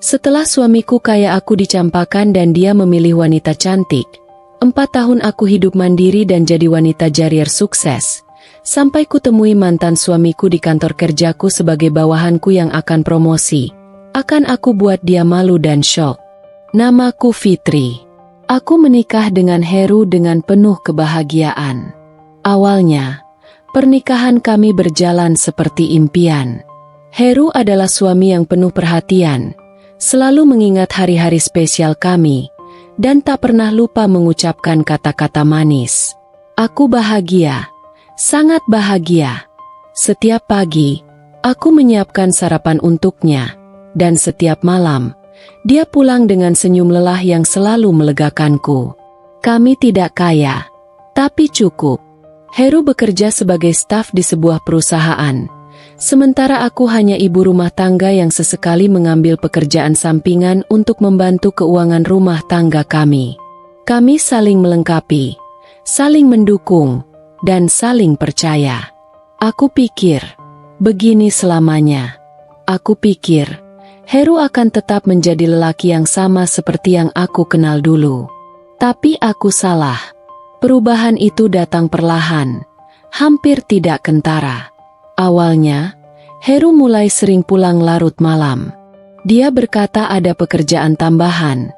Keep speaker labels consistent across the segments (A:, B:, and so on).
A: Setelah suamiku kaya aku dicampakan dan dia memilih wanita cantik, 4 tahun aku hidup mandiri dan jadi wanita jarier sukses. Sampai kutemui mantan suamiku di kantor kerjaku sebagai bawahanku yang akan promosi. Akan aku buat dia malu dan syok. Namaku Fitri. Aku menikah dengan Heru dengan penuh kebahagiaan. Awalnya, pernikahan kami berjalan seperti impian. Heru adalah suami yang penuh perhatian, selalu mengingat hari-hari spesial kami, dan tak pernah lupa mengucapkan kata-kata manis. Aku bahagia, sangat bahagia. Setiap pagi, aku menyiapkan sarapan untuknya, dan setiap malam, dia pulang dengan senyum lelah yang selalu melegakanku. Kami tidak kaya, tapi cukup. Heru bekerja sebagai staf di sebuah perusahaan, sementara aku hanya ibu rumah tangga yang sesekali mengambil pekerjaan sampingan untuk membantu keuangan rumah tangga kami. Kami saling melengkapi, saling mendukung, dan saling percaya. Aku pikir, begini selamanya. Aku pikir, Heru akan tetap menjadi lelaki yang sama seperti yang aku kenal dulu. Tapi aku salah. Perubahan itu datang perlahan, hampir tidak kentara. Awalnya, Heru mulai sering pulang larut malam. Dia berkata ada pekerjaan tambahan,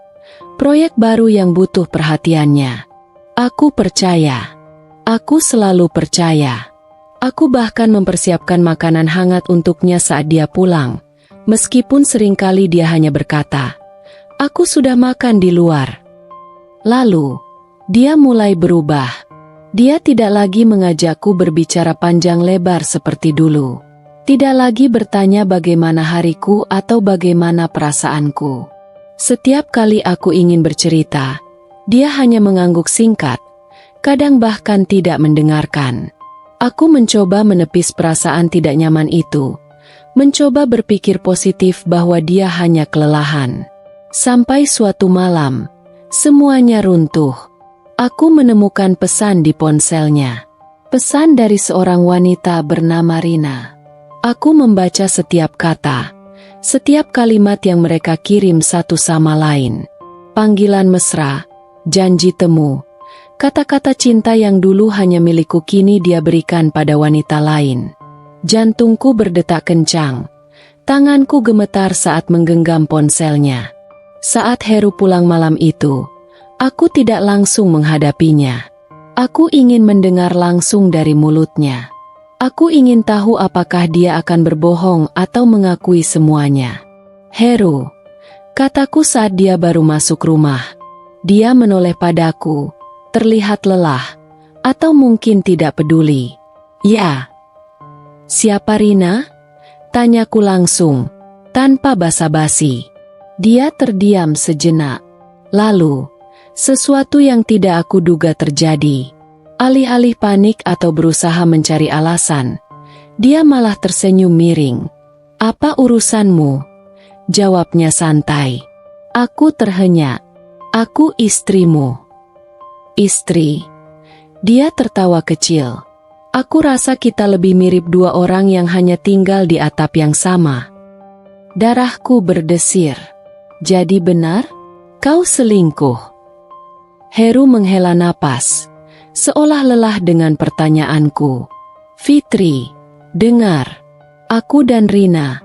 A: proyek baru yang butuh perhatiannya. Aku percaya. Aku selalu percaya. Aku bahkan mempersiapkan makanan hangat untuknya saat dia pulang, meskipun seringkali dia hanya berkata, "Aku sudah makan di luar." Lalu, dia mulai berubah. Dia tidak lagi mengajakku berbicara panjang lebar seperti dulu. Tidak lagi bertanya bagaimana hariku atau bagaimana perasaanku. Setiap kali aku ingin bercerita, dia hanya mengangguk singkat, kadang bahkan tidak mendengarkan. Aku mencoba menepis perasaan tidak nyaman itu, mencoba berpikir positif bahwa dia hanya kelelahan. Sampai suatu malam, semuanya runtuh. Aku menemukan pesan di ponselnya. Pesan dari seorang wanita bernama Rina. Aku membaca setiap kata, setiap kalimat yang mereka kirim satu sama lain. Panggilan mesra, janji temu, kata-kata cinta yang dulu hanya milikku kini dia berikan pada wanita lain. Jantungku berdetak kencang, tanganku gemetar saat menggenggam ponselnya. Saat Heru pulang malam itu, aku tidak langsung menghadapinya. Aku ingin mendengar langsung dari mulutnya. Aku ingin tahu apakah dia akan berbohong atau mengakui semuanya. "Heru," kataku saat dia baru masuk rumah. Dia menoleh padaku, terlihat lelah, atau mungkin tidak peduli. "Ya." "Siapa Rina?" tanyaku langsung, tanpa basa-basi. Dia terdiam sejenak. Lalu, sesuatu yang tidak aku duga terjadi. Alih-alih panik atau berusaha mencari alasan, dia malah tersenyum miring. "Apa urusanmu?" jawabnya santai. Aku terhenyak. "Aku istrimu." "Istri?" Dia tertawa kecil. "Aku rasa kita lebih mirip dua orang yang hanya tinggal di atap yang sama." Darahku berdesir. "Jadi benar? Kau selingkuh?" Heru menghela napas, seolah lelah dengan pertanyaanku. "Fitri, dengar. Aku dan Rina,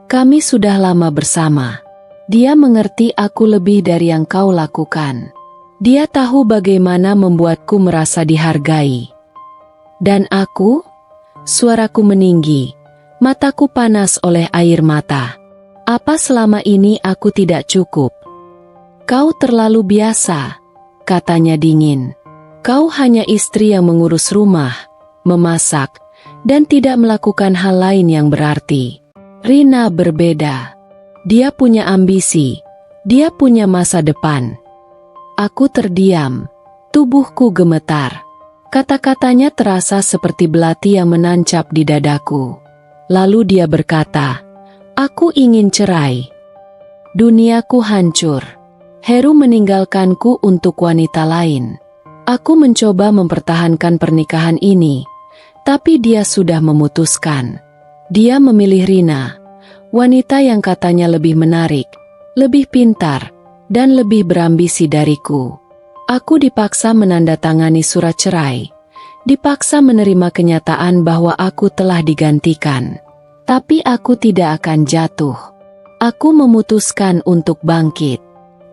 A: kami sudah lama bersama. Dia mengerti aku lebih dari yang kau lakukan. Dia tahu bagaimana membuatku merasa dihargai. Dan aku?" Suaraku meninggi, mataku panas oleh air mata. "Apa selama ini aku tidak cukup?" "Kau terlalu biasa," katanya dingin. "Kau hanya istri yang mengurus rumah, memasak, dan tidak melakukan hal lain yang berarti. Rina berbeda. Dia punya ambisi, dia punya masa depan." Aku terdiam, tubuhku gemetar. Kata-katanya terasa seperti belati yang menancap di dadaku. Lalu dia berkata, "Aku ingin cerai. Duniaku hancur. Heru meninggalkanku untuk wanita lain. Aku mencoba mempertahankan pernikahan ini, tapi dia sudah memutuskan. Dia memilih Rina, wanita yang katanya lebih menarik, lebih pintar, dan lebih berambisi dariku. Aku dipaksa menandatangani surat cerai, dipaksa menerima kenyataan bahwa aku telah digantikan. Tapi aku tidak akan jatuh. Aku memutuskan untuk bangkit.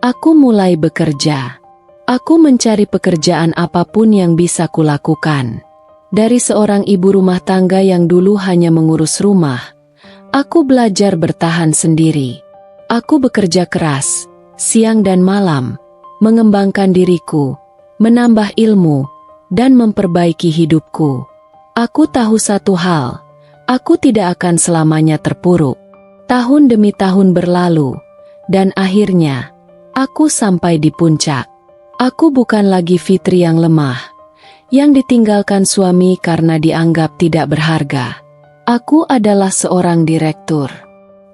A: Aku mulai bekerja. Aku mencari pekerjaan apapun yang bisa kulakukan. Dari seorang ibu rumah tangga yang dulu hanya mengurus rumah, aku belajar bertahan sendiri. Aku bekerja keras, siang dan malam, mengembangkan diriku, menambah ilmu, dan memperbaiki hidupku. Aku tahu satu hal, aku tidak akan selamanya terpuruk. Tahun demi tahun berlalu, dan akhirnya, aku sampai di puncak. Aku bukan lagi Fitri yang lemah, yang ditinggalkan suami karena dianggap tidak berharga. Aku adalah seorang direktur.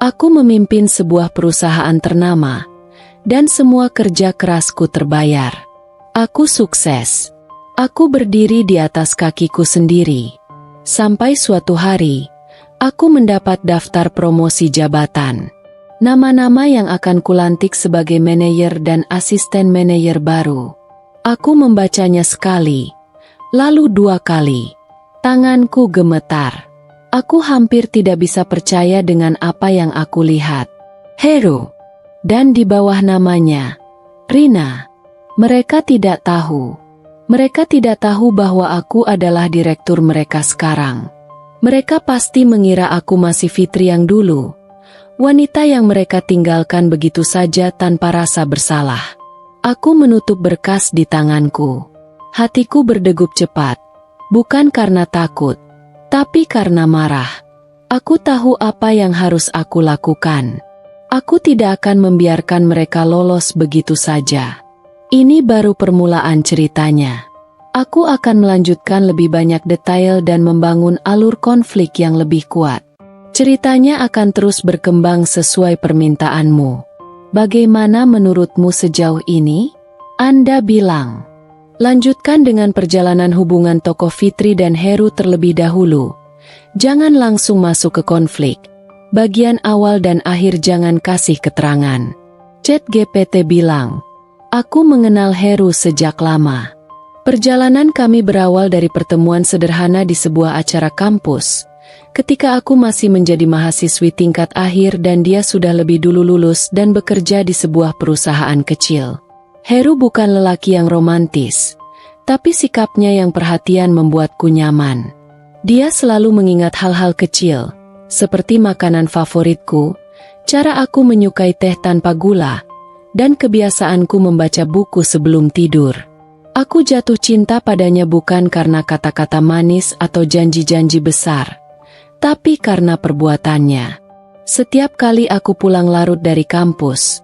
A: Aku memimpin sebuah perusahaan ternama, dan semua kerja kerasku terbayar. Aku sukses. Aku berdiri di atas kakiku sendiri. Sampai suatu hari, aku mendapat daftar promosi jabatan. Nama-nama yang akan kulantik sebagai manajer dan asisten manajer baru. Aku membacanya sekali, lalu 2 kali. Tanganku gemetar. Aku hampir tidak bisa percaya dengan apa yang aku lihat. Heru. Dan di bawah namanya, Rina. Mereka tidak tahu. Mereka tidak tahu bahwa aku adalah direktur mereka sekarang. Mereka pasti mengira aku masih Fitri yang dulu. Wanita yang mereka tinggalkan begitu saja tanpa rasa bersalah. Aku menutup berkas di tanganku. Hatiku berdegup cepat. Bukan karena takut, tapi karena marah. Aku tahu apa yang harus aku lakukan. Aku tidak akan membiarkan mereka lolos begitu saja. Ini baru permulaan ceritanya. Aku akan melanjutkan lebih banyak detail dan membangun alur konflik yang lebih kuat. Ceritanya akan terus berkembang sesuai permintaanmu. Bagaimana menurutmu sejauh ini? Anda bilang. Lanjutkan dengan perjalanan hubungan tokoh Fitri dan Heru terlebih dahulu. Jangan langsung masuk ke konflik. Bagian awal dan akhir jangan kasih keterangan. ChatGPT bilang, aku mengenal Heru sejak lama. Perjalanan kami berawal dari pertemuan sederhana di sebuah acara kampus. Ketika aku masih menjadi mahasiswi tingkat akhir dan dia sudah lebih dulu lulus dan bekerja di sebuah perusahaan kecil. Heru bukan lelaki yang romantis, tapi sikapnya yang perhatian membuatku nyaman. Dia selalu mengingat hal-hal kecil, seperti makanan favoritku, cara aku menyukai teh tanpa gula, dan kebiasaanku membaca buku sebelum tidur. Aku jatuh cinta padanya bukan karena kata-kata manis atau janji-janji besar, tapi karena perbuatannya. Setiap kali aku pulang larut dari kampus,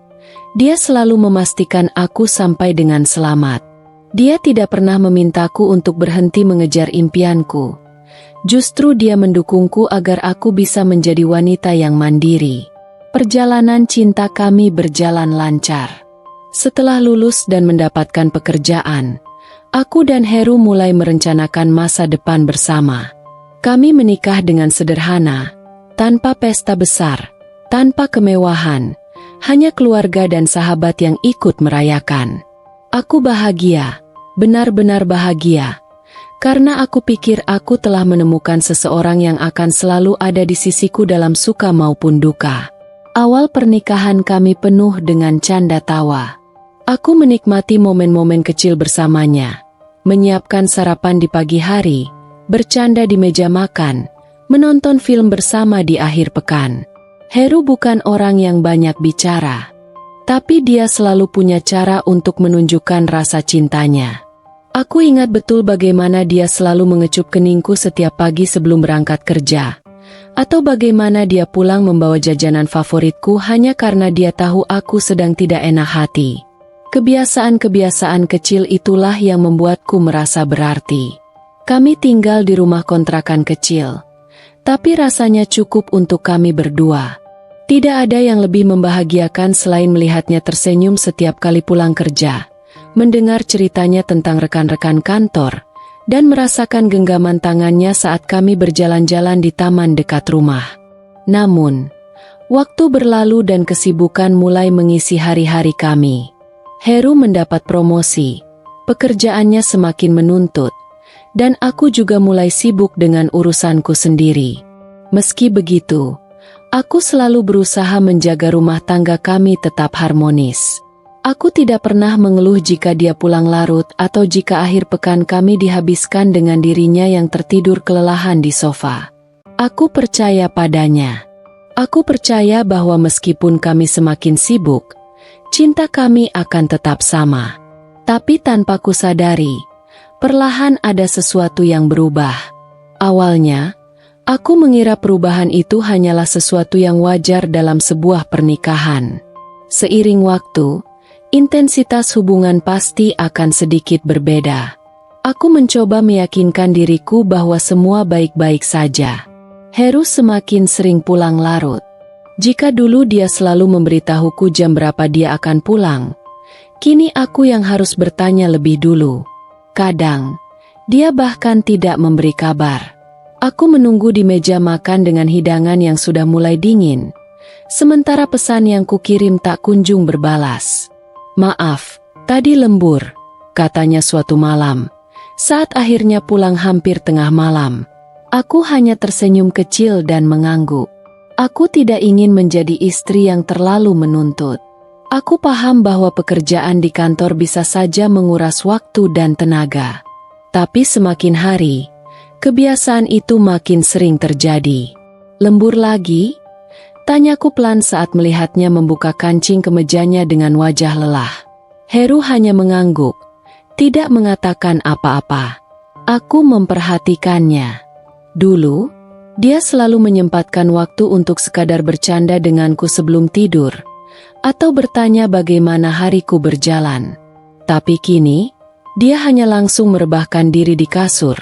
A: dia selalu memastikan aku sampai dengan selamat. Dia tidak pernah memintaku untuk berhenti mengejar impianku. Justru dia mendukungku agar aku bisa menjadi wanita yang mandiri. Perjalanan cinta kami berjalan lancar. Setelah lulus dan mendapatkan pekerjaan, aku dan Heru mulai merencanakan masa depan bersama. Kami menikah dengan sederhana, tanpa pesta besar, tanpa kemewahan, hanya keluarga dan sahabat yang ikut merayakan. Aku bahagia, benar-benar bahagia. Karena aku pikir aku telah menemukan seseorang yang akan selalu ada di sisiku dalam suka maupun duka. Awal pernikahan kami penuh dengan canda tawa. Aku menikmati momen-momen kecil bersamanya. Menyiapkan sarapan di pagi hari, bercanda di meja makan, menonton film bersama di akhir pekan. Heru bukan orang yang banyak bicara, tapi dia selalu punya cara untuk menunjukkan rasa cintanya. Aku ingat betul bagaimana dia selalu mengecup keningku setiap pagi sebelum berangkat kerja. Atau bagaimana dia pulang membawa jajanan favoritku hanya karena dia tahu aku sedang tidak enak hati. Kebiasaan-kebiasaan kecil itulah yang membuatku merasa berarti. Kami tinggal di rumah kontrakan kecil, tapi rasanya cukup untuk kami berdua. Tidak ada yang lebih membahagiakan selain melihatnya tersenyum setiap kali pulang kerja, mendengar ceritanya tentang rekan-rekan kantor, dan merasakan genggaman tangannya saat kami berjalan-jalan di taman dekat rumah. Namun, Waktu berlalu dan kesibukan mulai mengisi hari-hari kami. Heru mendapat promosi, pekerjaannya semakin menuntut, dan aku juga mulai sibuk dengan urusanku sendiri. Meski begitu, aku selalu berusaha menjaga rumah tangga kami tetap harmonis. Aku tidak pernah mengeluh jika dia pulang larut atau jika akhir pekan kami dihabiskan dengan dirinya yang tertidur kelelahan di sofa. Aku percaya padanya. Aku percaya bahwa meskipun kami semakin sibuk, cinta kami akan tetap sama. Tapi tanpa kusadari, perlahan ada sesuatu yang berubah. Awalnya, aku mengira perubahan itu hanyalah sesuatu yang wajar dalam sebuah pernikahan. Seiring waktu, intensitas hubungan pasti akan sedikit berbeda. Aku mencoba meyakinkan diriku bahwa semua baik-baik saja. Heru semakin sering pulang larut. Jika dulu dia selalu memberitahuku jam berapa dia akan pulang, kini aku yang harus bertanya lebih dulu. Kadang, dia bahkan tidak memberi kabar. Aku menunggu di meja makan dengan hidangan yang sudah mulai dingin, sementara pesan yang kukirim tak kunjung berbalas. "Maaf, tadi lembur," katanya suatu malam, saat akhirnya pulang hampir tengah malam. Aku hanya tersenyum kecil dan mengangguk. Aku tidak ingin menjadi istri yang terlalu menuntut. Aku paham bahwa pekerjaan di kantor bisa saja menguras waktu dan tenaga. Tapi semakin hari, kebiasaan itu makin sering terjadi. "Lembur lagi?" tanyaku pelan saat melihatnya membuka kancing kemejanya dengan wajah lelah. Heru hanya mengangguk, tidak mengatakan apa-apa. Aku memperhatikannya. Dulu, dia selalu menyempatkan waktu untuk sekadar bercanda denganku sebelum tidur, atau bertanya bagaimana hariku berjalan. Tapi kini, dia hanya langsung merebahkan diri di kasur,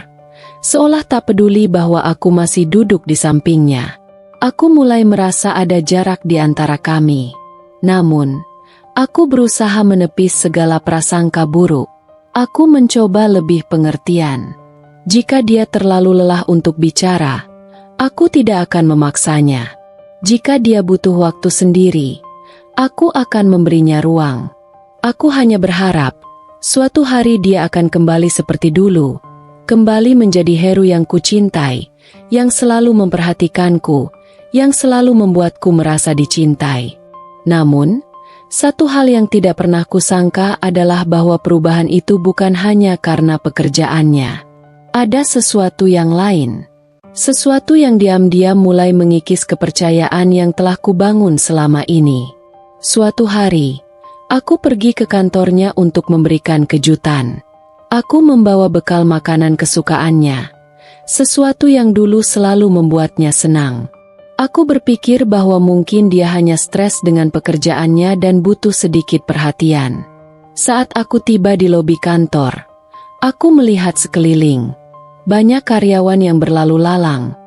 A: seolah tak peduli bahwa aku masih duduk di sampingnya. Aku mulai merasa ada jarak di antara kami. Namun, aku berusaha menepis segala prasangka buruk. Aku mencoba lebih pengertian. Jika dia terlalu lelah untuk bicara, aku tidak akan memaksanya. Jika dia butuh waktu sendiri, aku akan memberinya ruang. Aku hanya berharap, suatu hari dia akan kembali seperti dulu, kembali menjadi Heru yang kucintai, yang selalu memperhatikanku, yang selalu membuatku merasa dicintai. Namun, satu hal yang tidak pernah kusangka adalah bahwa perubahan itu bukan hanya karena pekerjaannya. Ada sesuatu yang lain. Sesuatu yang diam-diam mulai mengikis kepercayaan yang telah kubangun selama ini. Suatu hari, aku pergi ke kantornya untuk memberikan kejutan. Aku membawa bekal makanan kesukaannya, sesuatu yang dulu selalu membuatnya senang. Aku berpikir bahwa mungkin dia hanya stres dengan pekerjaannya dan butuh sedikit perhatian. Saat aku tiba di lobi kantor, aku melihat sekeliling. Banyak karyawan yang berlalu lalang.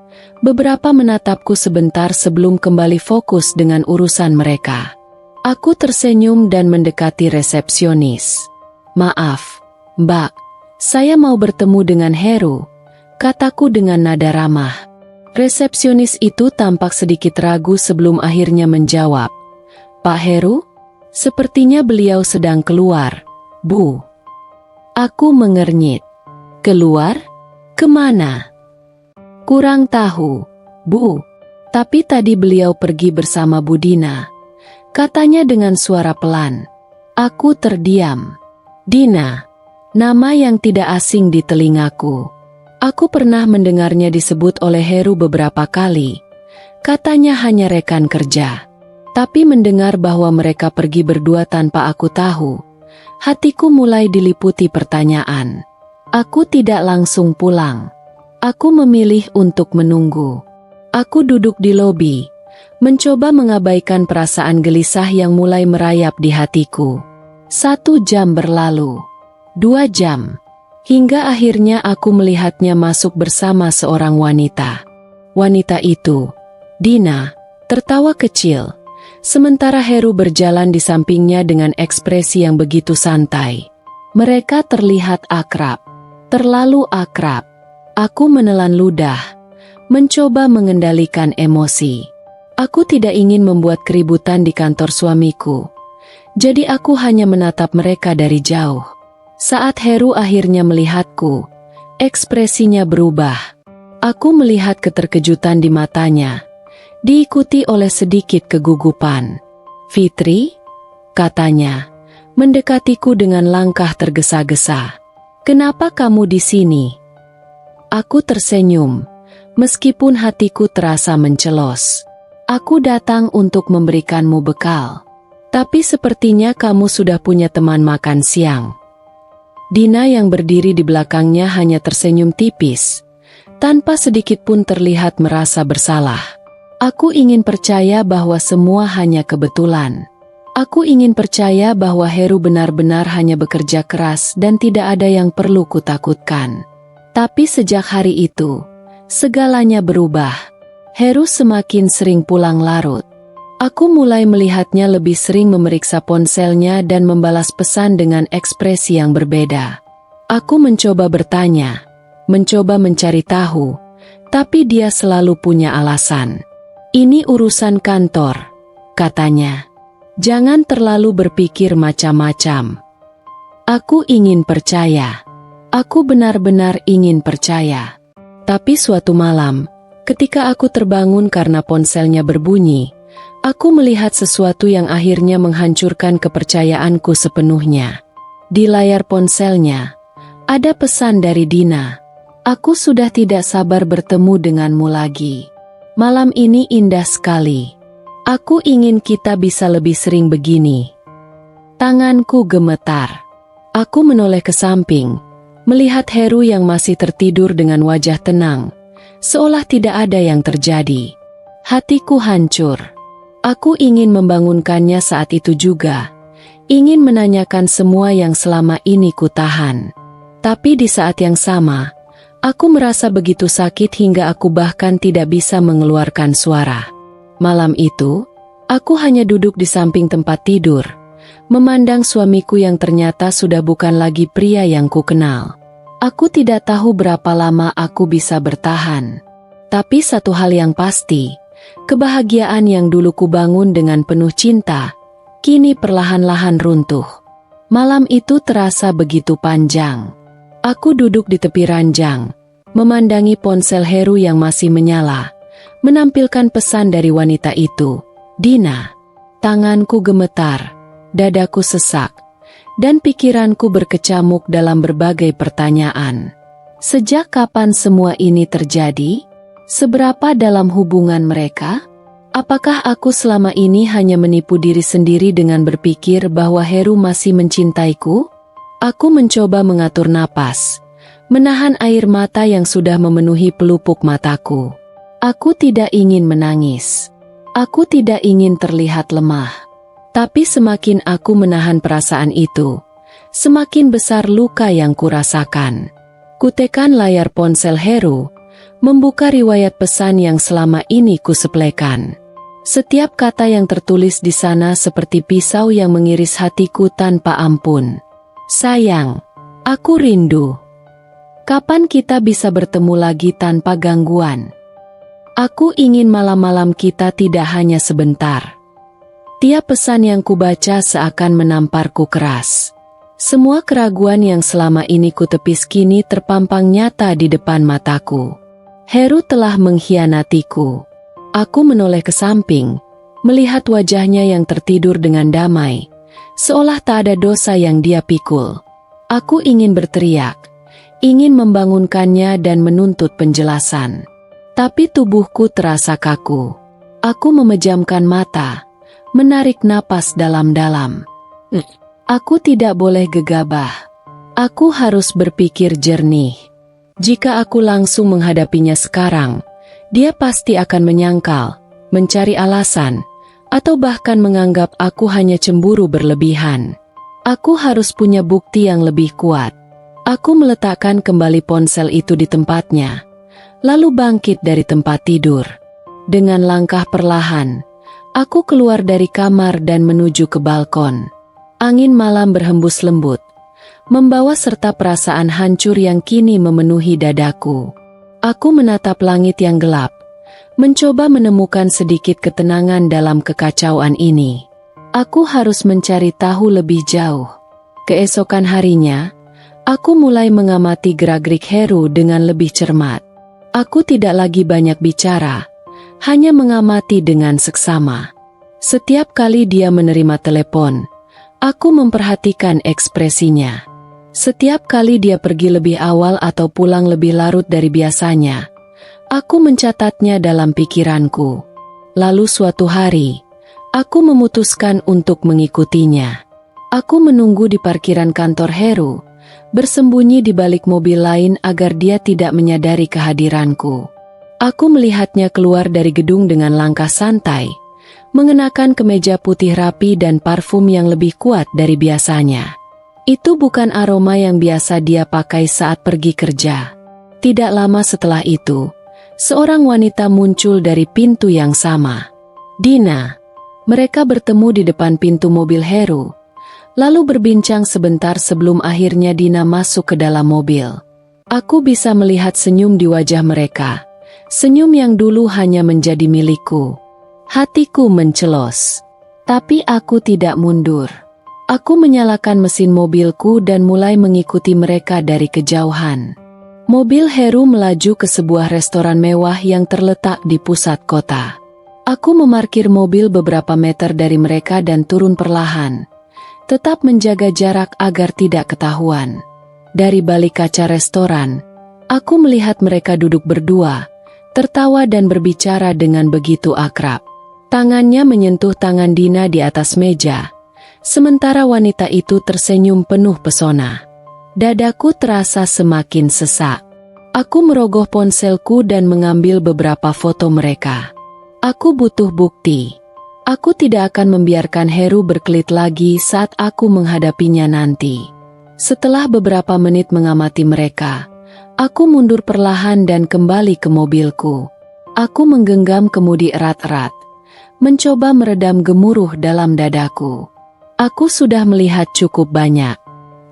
A: Beberapa menatapku sebentar sebelum kembali fokus dengan urusan mereka. Aku tersenyum dan mendekati resepsionis. "Maaf, Mbak, saya mau bertemu dengan Heru," kataku dengan nada ramah. Resepsionis itu tampak sedikit ragu sebelum akhirnya menjawab, "Pak Heru? Sepertinya beliau sedang keluar, Bu." Aku mengernyit. "Keluar? Kemana?" "Kurang tahu, Bu. Tapi tadi beliau pergi bersama Bu Dina," katanya dengan suara pelan. Aku terdiam. Dina, nama yang tidak asing di telingaku. Aku pernah mendengarnya disebut oleh Heru beberapa kali. Katanya hanya rekan kerja. Tapi mendengar bahwa mereka pergi berdua tanpa aku tahu, hatiku mulai diliputi pertanyaan. Aku tidak langsung pulang. Aku memilih untuk menunggu. Aku duduk di lobi, mencoba mengabaikan perasaan gelisah yang mulai merayap di hatiku. 1 jam berlalu, 2 jam, hingga akhirnya aku melihatnya masuk bersama seorang wanita. Wanita itu, Dina, tertawa kecil, sementara Heru berjalan di sampingnya dengan ekspresi yang begitu santai. Mereka terlihat akrab. Terlalu akrab. Aku menelan ludah, mencoba mengendalikan emosi. Aku tidak ingin membuat keributan di kantor suamiku. Jadi aku hanya menatap mereka dari jauh. Saat Heru akhirnya melihatku, ekspresinya berubah. Aku melihat keterkejutan di matanya, diikuti oleh sedikit kegugupan. "Fitri," katanya, mendekatiku dengan langkah tergesa-gesa. "Kenapa kamu di sini?" Aku tersenyum, meskipun hatiku terasa mencelos. "Aku datang untuk memberikanmu bekal. Tapi sepertinya kamu sudah punya teman makan siang." Dina yang berdiri di belakangnya hanya tersenyum tipis, tanpa sedikit pun terlihat merasa bersalah. Aku ingin percaya bahwa semua hanya kebetulan. Aku ingin percaya bahwa Heru benar-benar hanya bekerja keras dan tidak ada yang perlu kutakutkan. Tapi sejak hari itu, segalanya berubah. Heru semakin sering pulang larut. Aku mulai melihatnya lebih sering memeriksa ponselnya dan membalas pesan dengan ekspresi yang berbeda. Aku mencoba bertanya, mencoba mencari tahu, tapi dia selalu punya alasan. "Ini urusan kantor," katanya. "Jangan terlalu berpikir macam-macam." Aku ingin percaya. Aku benar-benar ingin percaya. Tapi suatu malam, ketika aku terbangun karena ponselnya berbunyi, aku melihat sesuatu yang akhirnya menghancurkan kepercayaanku sepenuhnya. Di layar ponselnya, ada pesan dari Dina. "Aku sudah tidak sabar bertemu denganmu lagi. Malam ini indah sekali. Aku ingin kita bisa lebih sering begini." Tanganku gemetar. Aku menoleh ke samping, melihat Heru yang masih tertidur dengan wajah tenang, seolah tidak ada yang terjadi. Hatiku hancur. Aku ingin membangunkannya saat itu juga, ingin menanyakan semua yang selama ini kutahan. Tapi di saat yang sama, aku merasa begitu sakit hingga aku bahkan tidak bisa mengeluarkan suara. Malam itu, aku hanya duduk di samping tempat tidur, memandang suamiku yang ternyata sudah bukan lagi pria yang kukenal. Aku tidak tahu berapa lama aku bisa bertahan. Tapi satu hal yang pasti, kebahagiaan yang dulu kubangun dengan penuh cinta, kini perlahan-lahan runtuh. Malam itu terasa begitu panjang. Aku duduk di tepi ranjang, memandangi ponsel Heru yang masih menyala, menampilkan pesan dari wanita itu, "Dina." Tanganku gemetar, dadaku sesak, dan pikiranku berkecamuk dalam berbagai pertanyaan. Sejak kapan semua ini terjadi? Seberapa dalam hubungan mereka? Apakah aku selama ini hanya menipu diri sendiri dengan berpikir bahwa Heru masih mencintaiku? Aku mencoba mengatur napas, menahan air mata yang sudah memenuhi pelupuk mataku. Aku tidak ingin menangis. Aku tidak ingin terlihat lemah. Tapi semakin aku menahan perasaan itu, semakin besar luka yang kurasakan. Kutekan layar ponsel Heru, membuka riwayat pesan yang selama ini kusepelekan. Setiap kata yang tertulis di sana seperti pisau yang mengiris hatiku tanpa ampun. "Sayang, aku rindu. Kapan kita bisa bertemu lagi tanpa gangguan? Aku ingin malam-malam kita tidak hanya sebentar." Tiap pesan yang kubaca seakan menamparku keras. Semua keraguan yang selama ini kutepis kini terpampang nyata di depan mataku. Heru telah mengkhianatiku. Aku menoleh ke samping, melihat wajahnya yang tertidur dengan damai, seolah tak ada dosa yang dia pikul. Aku ingin berteriak, ingin membangunkannya dan menuntut penjelasan. Tapi tubuhku terasa kaku. Aku memejamkan mata, menarik napas dalam-dalam. Aku tidak boleh gegabah. Aku harus berpikir jernih. Jika aku langsung menghadapinya sekarang, dia pasti akan menyangkal, mencari alasan, atau bahkan menganggap aku hanya cemburu berlebihan. Aku harus punya bukti yang lebih kuat. Aku meletakkan kembali ponsel itu di tempatnya, lalu bangkit dari tempat tidur. Dengan langkah perlahan, aku keluar dari kamar dan menuju ke balkon. Angin malam berhembus lembut, membawa serta perasaan hancur yang kini memenuhi dadaku. Aku menatap langit yang gelap, mencoba menemukan sedikit ketenangan dalam kekacauan ini. Aku harus mencari tahu lebih jauh. Keesokan harinya, aku mulai mengamati gerak-gerik Heru dengan lebih cermat. Aku tidak lagi banyak bicara, hanya mengamati dengan seksama. Setiap kali dia menerima telepon, aku memperhatikan ekspresinya. Setiap kali dia pergi lebih awal atau pulang lebih larut dari biasanya, aku mencatatnya dalam pikiranku. Lalu suatu hari, aku memutuskan untuk mengikutinya. Aku menunggu di parkiran kantor Heru, bersembunyi di balik mobil lain agar dia tidak menyadari kehadiranku. Aku melihatnya keluar dari gedung dengan langkah santai, mengenakan kemeja putih rapi dan parfum yang lebih kuat dari biasanya. Itu bukan aroma yang biasa dia pakai saat pergi kerja. Tidak lama setelah itu, seorang wanita muncul dari pintu yang sama. Dina. Mereka bertemu di depan pintu mobil Heru, lalu berbincang sebentar sebelum akhirnya Dina masuk ke dalam mobil. Aku bisa melihat senyum di wajah mereka, senyum yang dulu hanya menjadi milikku. Hatiku mencelos, tapi aku tidak mundur. Aku menyalakan mesin mobilku dan mulai mengikuti mereka dari kejauhan. Mobil Heru melaju ke sebuah restoran mewah yang terletak di pusat kota. Aku memarkir mobil beberapa meter dari mereka dan turun perlahan, tetap menjaga jarak agar tidak ketahuan. Dari balik kaca restoran, aku melihat mereka duduk berdua, tertawa dan berbicara dengan begitu akrab. Tangannya menyentuh tangan Dina di atas meja, sementara wanita itu tersenyum penuh pesona. Dadaku terasa semakin sesak. Aku merogoh ponselku dan mengambil beberapa foto mereka. Aku butuh bukti. Aku tidak akan membiarkan Heru berkelit lagi saat aku menghadapinya nanti. Setelah beberapa menit mengamati mereka, aku mundur perlahan dan kembali ke mobilku. Aku menggenggam kemudi erat-erat, mencoba meredam gemuruh dalam dadaku. Aku sudah melihat cukup banyak.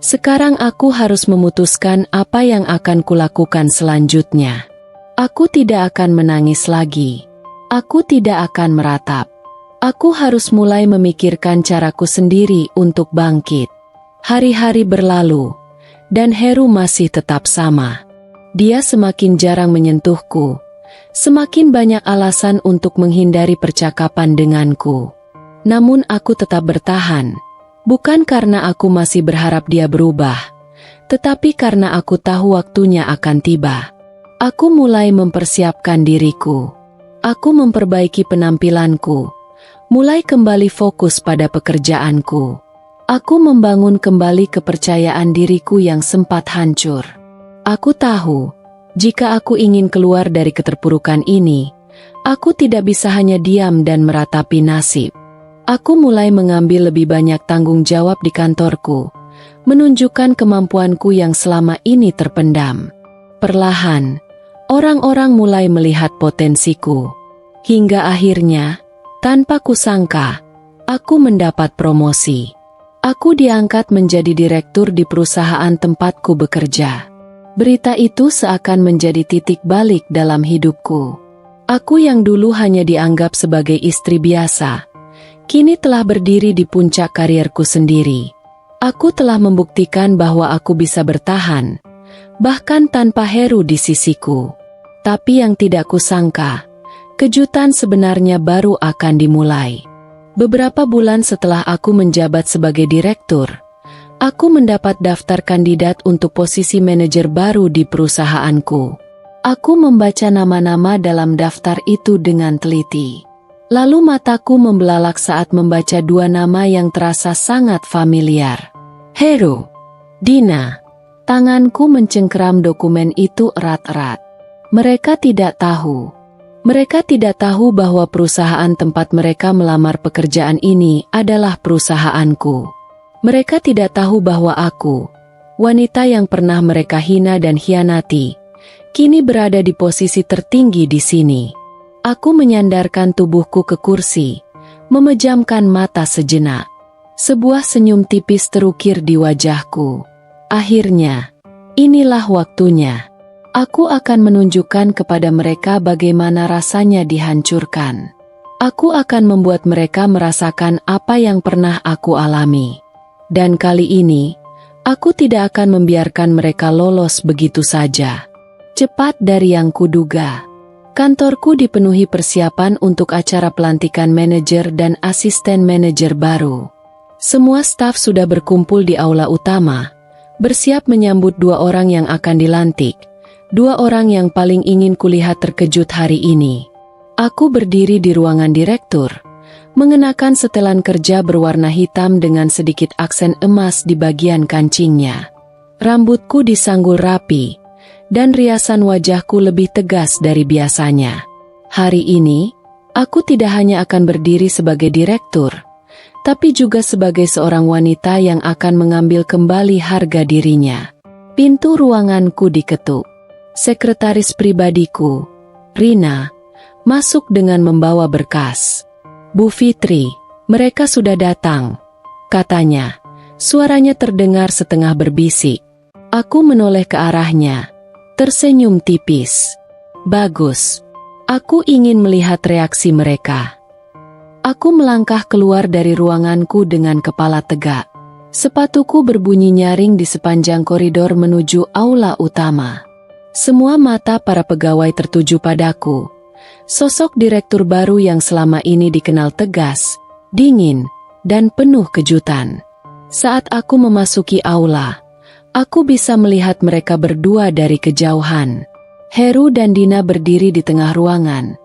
A: Sekarang aku harus memutuskan apa yang akan kulakukan selanjutnya. Aku tidak akan menangis lagi. Aku tidak akan meratap. Aku harus mulai memikirkan caraku sendiri untuk bangkit. Hari-hari berlalu, dan Heru masih tetap sama. Dia semakin jarang menyentuhku, semakin banyak alasan untuk menghindari percakapan denganku. Namun aku tetap bertahan, bukan karena aku masih berharap dia berubah, tetapi karena aku tahu waktunya akan tiba. Aku mulai mempersiapkan diriku. Aku memperbaiki penampilanku, mulai kembali fokus pada pekerjaanku. Aku membangun kembali kepercayaan diriku yang sempat hancur. Aku tahu, jika aku ingin keluar dari keterpurukan ini, aku tidak bisa hanya diam dan meratapi nasib. Aku mulai mengambil lebih banyak tanggung jawab di kantorku, menunjukkan kemampuanku yang selama ini terpendam. Perlahan, orang-orang mulai melihat potensiku. Hingga akhirnya, tanpa kusangka, aku mendapat promosi. Aku diangkat menjadi direktur di perusahaan tempatku bekerja. Berita itu seakan menjadi titik balik dalam hidupku. Aku yang dulu hanya dianggap sebagai istri biasa, kini telah berdiri di puncak karierku sendiri. Aku telah membuktikan bahwa aku bisa bertahan, bahkan tanpa Heru di sisiku. Tapi yang tidak kusangka, kejutan sebenarnya baru akan dimulai. Beberapa bulan setelah aku menjabat sebagai direktur, aku mendapat daftar kandidat untuk posisi manajer baru di perusahaanku. Aku membaca nama-nama dalam daftar itu dengan teliti. Lalu mataku membelalak saat membaca dua nama yang terasa sangat familiar. Heru, Dina. Tanganku mencengkeram dokumen itu erat-erat. Mereka tidak tahu. Mereka tidak tahu bahwa perusahaan tempat mereka melamar pekerjaan ini adalah perusahaanku. Mereka tidak tahu bahwa aku, wanita yang pernah mereka hina dan hianati, kini berada di posisi tertinggi di sini. Aku menyandarkan tubuhku ke kursi, memejamkan mata sejenak. Sebuah senyum tipis terukir di wajahku. Akhirnya, inilah waktunya. Aku akan menunjukkan kepada mereka bagaimana rasanya dihancurkan. Aku akan membuat mereka merasakan apa yang pernah aku alami. Dan kali ini, aku tidak akan membiarkan mereka lolos begitu saja. Cepat dari yang kuduga. Kantorku dipenuhi persiapan untuk acara pelantikan manajer dan asisten manajer baru. Semua staf sudah berkumpul di aula utama, bersiap menyambut 2 orang yang akan dilantik. 2 orang yang paling ingin kulihat terkejut hari ini. Aku berdiri di ruangan direktur, mengenakan setelan kerja berwarna hitam dengan sedikit aksen emas di bagian kancingnya. Rambutku disanggul rapi, dan riasan wajahku lebih tegas dari biasanya. Hari ini, aku tidak hanya akan berdiri sebagai direktur, tapi juga sebagai seorang wanita yang akan mengambil kembali harga dirinya. Pintu ruanganku diketuk. Sekretaris pribadiku, Rina, masuk dengan membawa berkas. Bu Fitri, mereka sudah datang, katanya. Suaranya terdengar setengah berbisik. Aku menoleh ke arahnya, tersenyum tipis. Bagus, aku ingin melihat reaksi mereka. Aku melangkah keluar dari ruanganku dengan kepala tegak. Sepatuku berbunyi nyaring di sepanjang koridor menuju aula utama. Semua mata para pegawai tertuju padaku. Sosok direktur baru yang selama ini dikenal tegas, dingin, dan penuh kejutan. Saat aku memasuki aula, aku bisa melihat mereka berdua dari kejauhan. Heru dan Dina berdiri di tengah ruangan,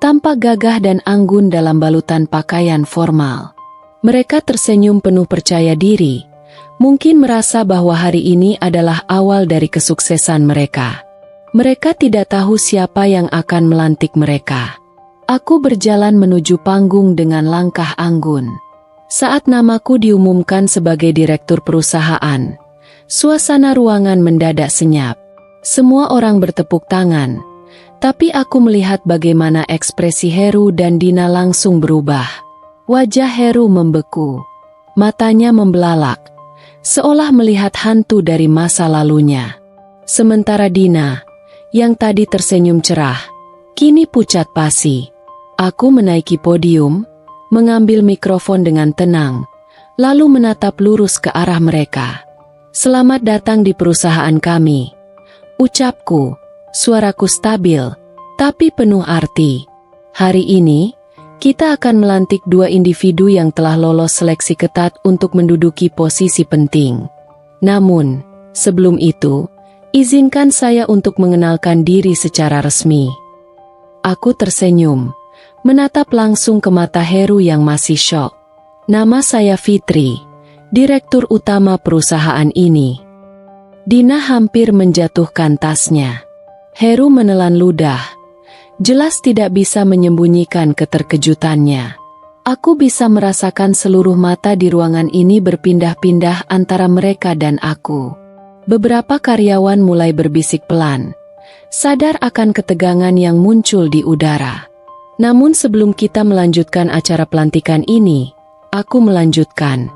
A: tampak gagah dan anggun dalam balutan pakaian formal. Mereka tersenyum penuh percaya diri, mungkin merasa bahwa hari ini adalah awal dari kesuksesan mereka. Mereka tidak tahu siapa yang akan melantik mereka. Aku berjalan menuju panggung dengan langkah anggun. Saat namaku diumumkan sebagai direktur perusahaan, suasana ruangan mendadak senyap. Semua orang bertepuk tangan, tapi aku melihat bagaimana ekspresi Heru dan Dina langsung berubah. Wajah Heru membeku, matanya membelalak, seolah melihat hantu dari masa lalunya. Sementara Dina, yang tadi tersenyum cerah, kini pucat pasi. Aku menaiki podium, mengambil mikrofon dengan tenang, lalu menatap lurus ke arah mereka. Selamat datang di perusahaan kami, ucapku, suaraku stabil, tapi penuh arti. Hari ini, kita akan melantik 2 individu yang telah lolos seleksi ketat untuk menduduki posisi penting. Namun, sebelum itu, izinkan saya untuk mengenalkan diri secara resmi. Aku tersenyum, menatap langsung ke mata Heru yang masih syok. Nama saya Fitri, direktur utama perusahaan ini. Dina hampir menjatuhkan tasnya. Heru menelan ludah, jelas tidak bisa menyembunyikan keterkejutannya. Aku bisa merasakan seluruh mata di ruangan ini berpindah-pindah antara mereka dan aku. Beberapa karyawan mulai berbisik pelan, sadar akan ketegangan yang muncul di udara. Namun sebelum kita melanjutkan acara pelantikan ini, aku melanjutkan.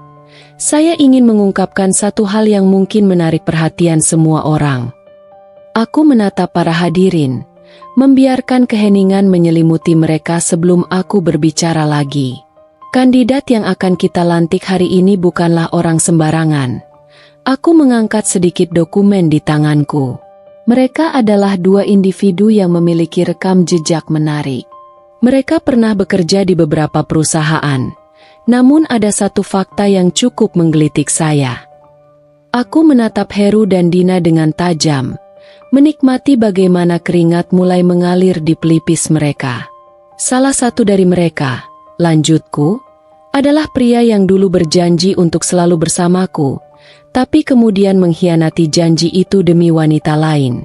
A: Saya ingin mengungkapkan satu hal yang mungkin menarik perhatian semua orang. Aku menatap para hadirin, membiarkan keheningan menyelimuti mereka sebelum aku berbicara lagi. Kandidat yang akan kita lantik hari ini bukanlah orang sembarangan. Aku mengangkat sedikit dokumen di tanganku. Mereka adalah 2 individu yang memiliki rekam jejak menarik. Mereka pernah bekerja di beberapa perusahaan, namun ada satu fakta yang cukup menggelitik saya. Aku menatap Heru dan Dina dengan tajam, menikmati bagaimana keringat mulai mengalir di pelipis mereka. Salah satu dari mereka, lanjutku, adalah pria yang dulu berjanji untuk selalu bersamaku, tapi kemudian mengkhianati janji itu demi wanita lain.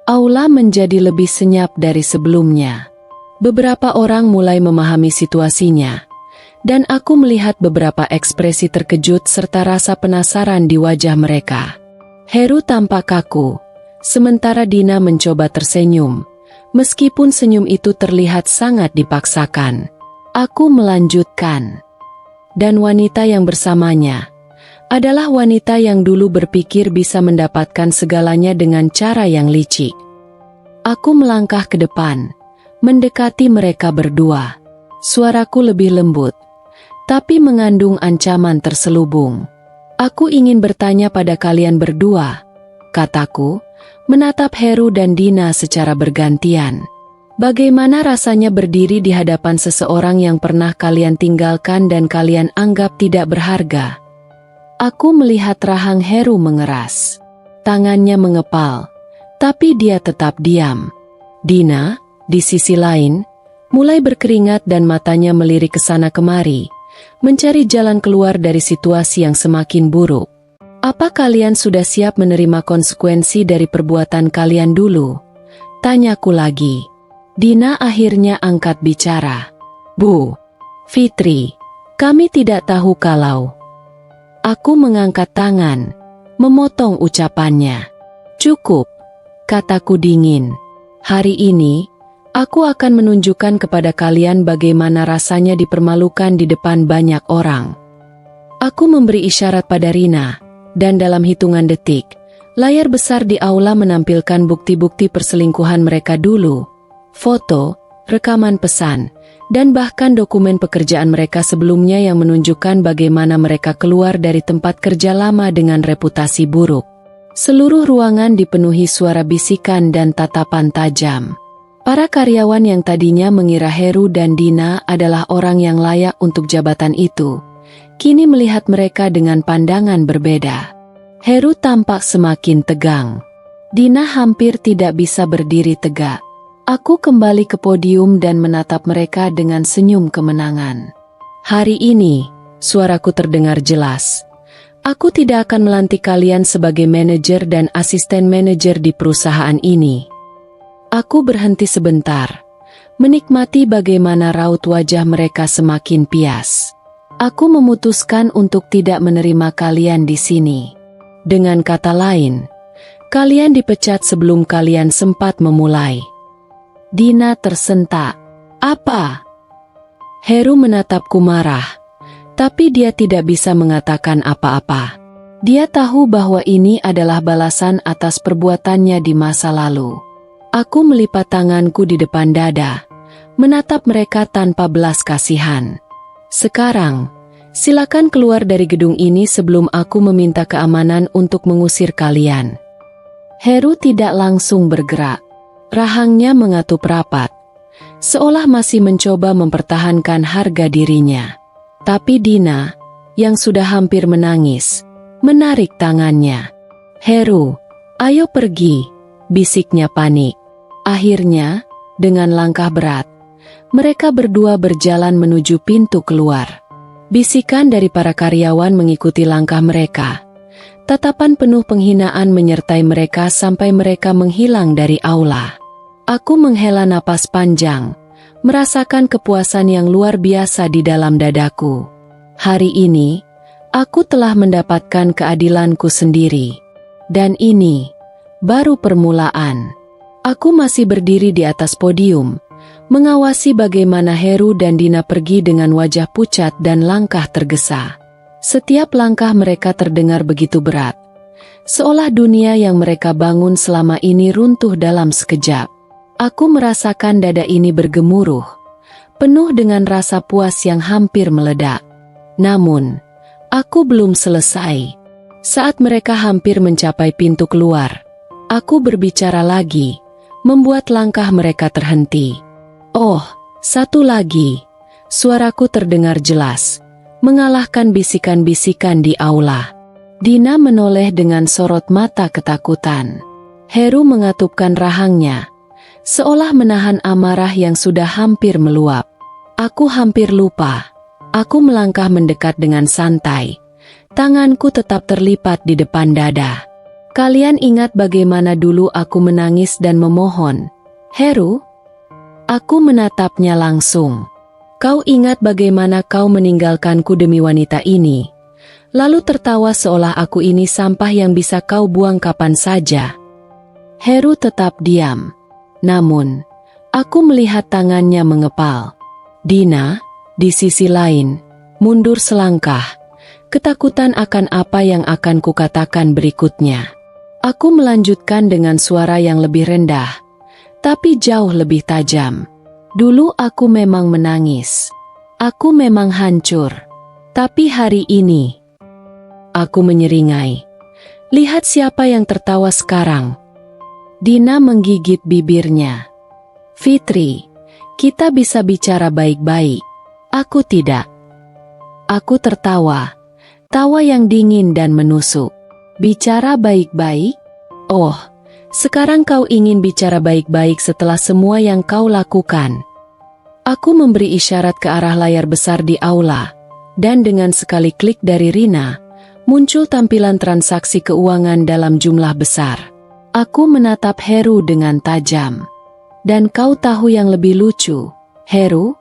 A: Aula menjadi lebih senyap dari sebelumnya. Beberapa orang mulai memahami situasinya, dan aku melihat beberapa ekspresi terkejut serta rasa penasaran di wajah mereka. Heru tampak kaku, sementara Dina mencoba tersenyum, meskipun senyum itu terlihat sangat dipaksakan. Aku melanjutkan. Dan wanita yang bersamanya adalah wanita yang dulu berpikir bisa mendapatkan segalanya dengan cara yang licik. Aku melangkah ke depan, mendekati mereka berdua. Suaraku lebih lembut, tapi mengandung ancaman terselubung. "Aku ingin bertanya pada kalian berdua," kataku, menatap Heru dan Dina secara bergantian. "Bagaimana rasanya berdiri di hadapan seseorang yang pernah kalian tinggalkan dan kalian anggap tidak berharga?" Aku melihat rahang Heru mengeras. Tangannya mengepal, tapi dia tetap diam. Dina, di sisi lain, mulai berkeringat dan matanya melirik ke sana kemari, mencari jalan keluar dari situasi yang semakin buruk. "Apa kalian sudah siap menerima konsekuensi dari perbuatan kalian dulu?" tanyaku lagi. Dina akhirnya angkat bicara. "Bu Fitri, kami tidak tahu kalau..." Aku mengangkat tangan, memotong ucapannya. "Cukup," kataku dingin. "Hari ini, aku akan menunjukkan kepada kalian bagaimana rasanya dipermalukan di depan banyak orang." Aku memberi isyarat pada Rina, dan dalam hitungan detik, layar besar di aula menampilkan bukti-bukti perselingkuhan mereka dulu, foto, rekaman pesan, dan bahkan dokumen pekerjaan mereka sebelumnya yang menunjukkan bagaimana mereka keluar dari tempat kerja lama dengan reputasi buruk. Seluruh ruangan dipenuhi suara bisikan dan tatapan tajam. Para karyawan yang tadinya mengira Heru dan Dina adalah orang yang layak untuk jabatan itu, kini melihat mereka dengan pandangan berbeda. Heru tampak semakin tegang. Dina hampir tidak bisa berdiri tegak. Aku kembali ke podium dan menatap mereka dengan senyum kemenangan. "Hari ini," suaraku terdengar jelas, "aku tidak akan melantik kalian sebagai manajer dan asisten manajer di perusahaan ini." Aku berhenti sebentar, menikmati bagaimana raut wajah mereka semakin pias. "Aku memutuskan untuk tidak menerima kalian di sini. Dengan kata lain, kalian dipecat sebelum kalian sempat memulai." Dina tersentak. "Apa?" Heru menatapku marah, tapi dia tidak bisa mengatakan apa-apa. Dia tahu bahwa ini adalah balasan atas perbuatannya di masa lalu. Aku melipat tanganku di depan dada, menatap mereka tanpa belas kasihan. "Sekarang, silakan keluar dari gedung ini sebelum aku meminta keamanan untuk mengusir kalian." Heru tidak langsung bergerak. Rahangnya mengatup rapat, seolah masih mencoba mempertahankan harga dirinya. Tapi Dina, yang sudah hampir menangis, menarik tangannya. "Heru, ayo pergi," bisiknya panik. Akhirnya, dengan langkah berat, mereka berdua berjalan menuju pintu keluar. Bisikan dari para karyawan mengikuti langkah mereka. Tatapan penuh penghinaan menyertai mereka sampai mereka menghilang dari aula. Aku menghela napas panjang, merasakan kepuasan yang luar biasa di dalam dadaku. Hari ini, aku telah mendapatkan keadilanku sendiri. Dan ini baru permulaan. Aku masih berdiri di atas podium, mengawasi bagaimana Heru dan Dina pergi dengan wajah pucat dan langkah tergesa. Setiap langkah mereka terdengar begitu berat, seolah dunia yang mereka bangun selama ini runtuh dalam sekejap. Aku merasakan dada ini bergemuruh, penuh dengan rasa puas yang hampir meledak. Namun, aku belum selesai. Saat mereka hampir mencapai pintu keluar, aku berbicara lagi, membuat langkah mereka terhenti. "Oh, satu lagi," suaraku terdengar jelas, mengalahkan bisikan-bisikan di aula. Dina menoleh dengan sorot mata ketakutan. Heru mengatupkan rahangnya, seolah menahan amarah yang sudah hampir meluap. Aku hampir lupa. Aku melangkah mendekat dengan santai. Tanganku tetap terlipat di depan dada. "Kalian ingat bagaimana dulu aku menangis dan memohon, Heru?" Aku menatapnya langsung. "Kau ingat bagaimana kau meninggalkanku demi wanita ini, lalu tertawa seolah aku ini sampah yang bisa kau buang kapan saja?" Heru tetap diam. Namun, aku melihat tangannya mengepal. Dina, di sisi lain, mundur selangkah, ketakutan akan apa yang akan kukatakan berikutnya. Aku melanjutkan dengan suara yang lebih rendah, tapi jauh lebih tajam. Dulu aku memang menangis. Aku memang hancur. Tapi hari ini, aku menyeringai. Lihat siapa yang tertawa sekarang. Dina menggigit bibirnya. Fitri, kita bisa bicara baik-baik. Aku tidak. Aku tertawa. Tawa yang dingin dan menusuk. Bicara baik-baik? Oh, sekarang kau ingin bicara baik-baik setelah semua yang kau lakukan. Aku memberi isyarat ke arah layar besar di aula, dan dengan sekali klik dari Rina, muncul tampilan transaksi keuangan dalam jumlah besar. Aku menatap Heru dengan tajam. Dan kau tahu yang lebih lucu, Heru?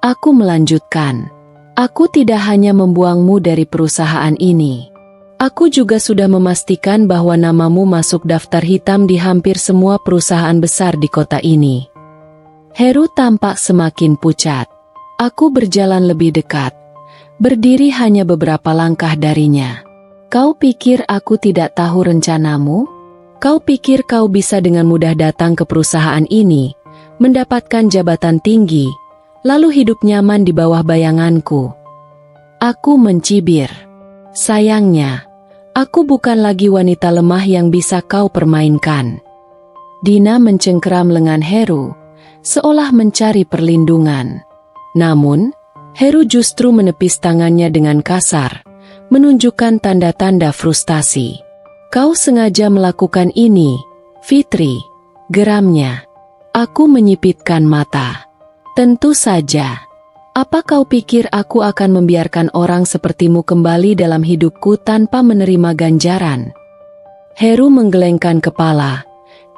A: Aku melanjutkan. Aku tidak hanya membuangmu dari perusahaan ini. Aku juga sudah memastikan bahwa namamu masuk daftar hitam di hampir semua perusahaan besar di kota ini. Heru tampak semakin pucat. Aku berjalan lebih dekat, berdiri hanya beberapa langkah darinya. Kau pikir aku tidak tahu rencanamu? Kau pikir kau bisa dengan mudah datang ke perusahaan ini, mendapatkan jabatan tinggi, lalu hidup nyaman di bawah bayanganku? Aku mencibir. Sayangnya, aku bukan lagi wanita lemah yang bisa kau permainkan. Dina mencengkeram lengan Heru, seolah mencari perlindungan. Namun, Heru justru menepis tangannya dengan kasar, menunjukkan tanda-tanda frustasi. Kau sengaja melakukan ini, Fitri, geramnya. Aku menyipitkan mata. Tentu saja. Apa kau pikir aku akan membiarkan orang sepertimu kembali dalam hidupku tanpa menerima ganjaran? Heru menggelengkan kepala.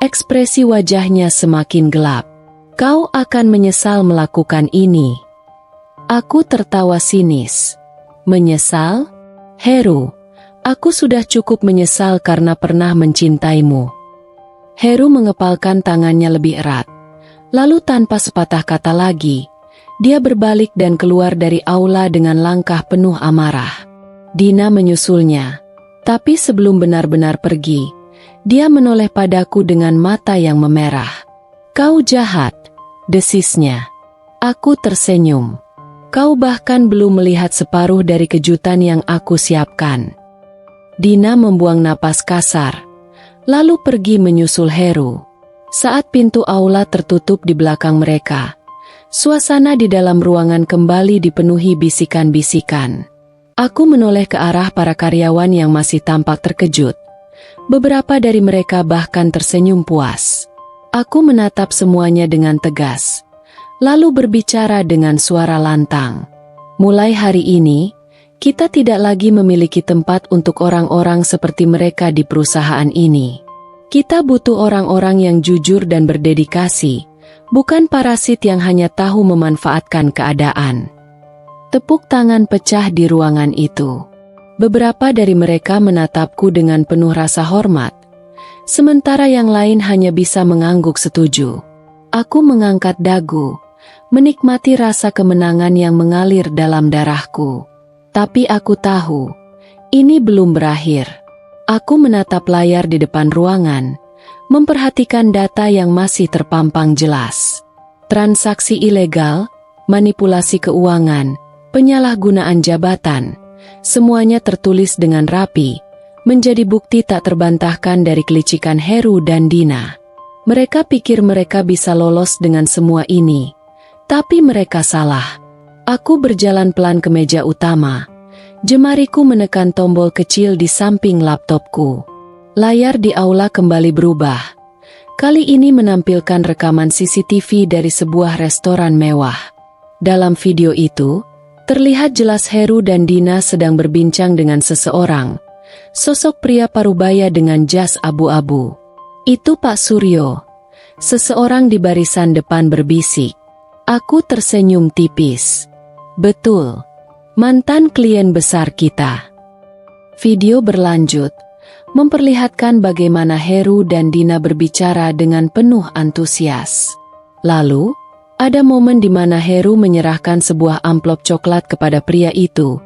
A: Ekspresi wajahnya semakin gelap. Kau akan menyesal melakukan ini. Aku tertawa sinis. Menyesal? Heru, aku sudah cukup menyesal karena pernah mencintaimu. Heru mengepalkan tangannya lebih erat. Lalu tanpa sepatah kata lagi, dia berbalik dan keluar dari aula dengan langkah penuh amarah. Dina menyusulnya, tapi sebelum benar-benar pergi, dia menoleh padaku dengan mata yang memerah. Kau jahat, desisnya. Aku tersenyum. Kau bahkan belum melihat separuh dari kejutan yang aku siapkan. Dina membuang napas kasar, lalu pergi menyusul Heru. Saat pintu aula tertutup di belakang mereka, suasana di dalam ruangan kembali dipenuhi bisikan-bisikan. Aku menoleh ke arah para karyawan yang masih tampak terkejut. Beberapa dari mereka bahkan tersenyum puas. Aku menatap semuanya dengan tegas, lalu berbicara dengan suara lantang. Mulai hari ini, kita tidak lagi memiliki tempat untuk orang-orang seperti mereka di perusahaan ini. Kita butuh orang-orang yang jujur dan berdedikasi, bukan parasit yang hanya tahu memanfaatkan keadaan. Tepuk tangan pecah di ruangan itu. Beberapa dari mereka menatapku dengan penuh rasa hormat, sementara yang lain hanya bisa mengangguk setuju. Aku mengangkat dagu, menikmati rasa kemenangan yang mengalir dalam darahku. Tapi aku tahu, ini belum berakhir. Aku menatap layar di depan ruangan, memperhatikan data yang masih terpampang jelas. Transaksi ilegal, manipulasi keuangan, penyalahgunaan jabatan, semuanya tertulis dengan rapi, menjadi bukti tak terbantahkan dari kelicikan Heru dan Dina. Mereka pikir mereka bisa lolos dengan semua ini, tapi mereka salah. Aku berjalan pelan ke meja utama. Jemariku menekan tombol kecil di samping laptopku. Layar di aula kembali berubah. Kali ini menampilkan rekaman CCTV dari sebuah restoran mewah. Dalam video itu, terlihat jelas Heru dan Dina sedang berbincang dengan seseorang. Sosok pria parubaya dengan jas abu-abu. Itu Pak Suryo. Seseorang di barisan depan berbisik. Aku tersenyum tipis. Betul. Mantan klien besar kita. Video berlanjut, memperlihatkan bagaimana Heru dan Dina berbicara dengan penuh antusias. Lalu, ada momen di mana Heru menyerahkan sebuah amplop coklat kepada pria itu,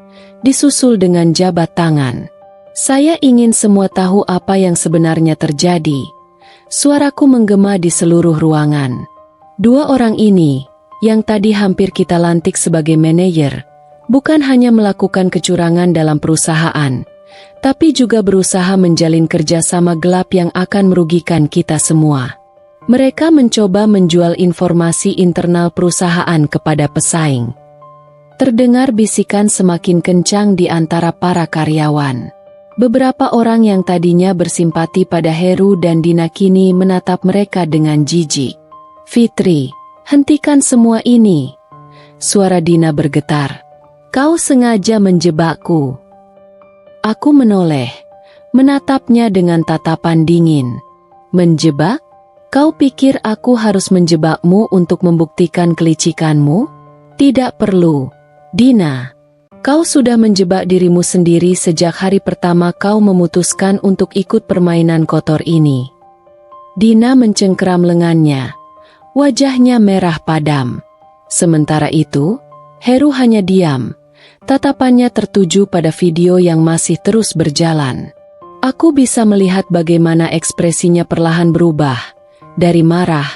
A: disusul dengan jabat tangan. Saya ingin semua tahu apa yang sebenarnya terjadi. Suaraku menggema di seluruh ruangan. Dua orang ini, yang tadi hampir kita lantik sebagai manajer, bukan hanya melakukan kecurangan dalam perusahaan, tapi juga berusaha menjalin kerjasama gelap yang akan merugikan kita semua. Mereka mencoba menjual informasi internal perusahaan kepada pesaing. Terdengar bisikan semakin kencang di antara para karyawan. Beberapa orang yang tadinya bersimpati pada Heru dan Dina kini menatap mereka dengan jijik. "Fitri, hentikan semua ini." Suara Dina bergetar. "Kau sengaja menjebakku." Aku menoleh, menatapnya dengan tatapan dingin. "Menjebak? Kau pikir aku harus menjebakmu untuk membuktikan kelicikanmu? Tidak perlu, Dina. Kau sudah menjebak dirimu sendiri sejak hari pertama kau memutuskan untuk ikut permainan kotor ini." Dina mencengkeram lengannya. Wajahnya merah padam. Sementara itu, Heru hanya diam. Tatapannya tertuju pada video yang masih terus berjalan. Aku bisa melihat bagaimana ekspresinya perlahan berubah. Dari marah,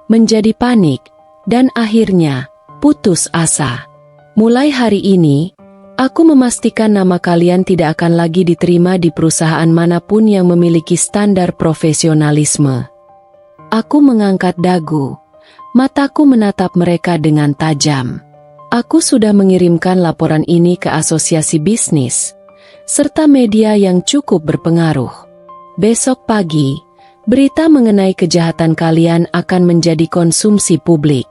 A: menjadi panik, dan akhirnya putus asa. "Mulai hari ini, aku memastikan nama kalian tidak akan lagi diterima di perusahaan manapun yang memiliki standar profesionalisme." Aku mengangkat dagu. Mataku menatap mereka dengan tajam. Aku sudah mengirimkan laporan ini ke asosiasi bisnis, serta media yang cukup berpengaruh. Besok pagi, berita mengenai kejahatan kalian akan menjadi konsumsi publik.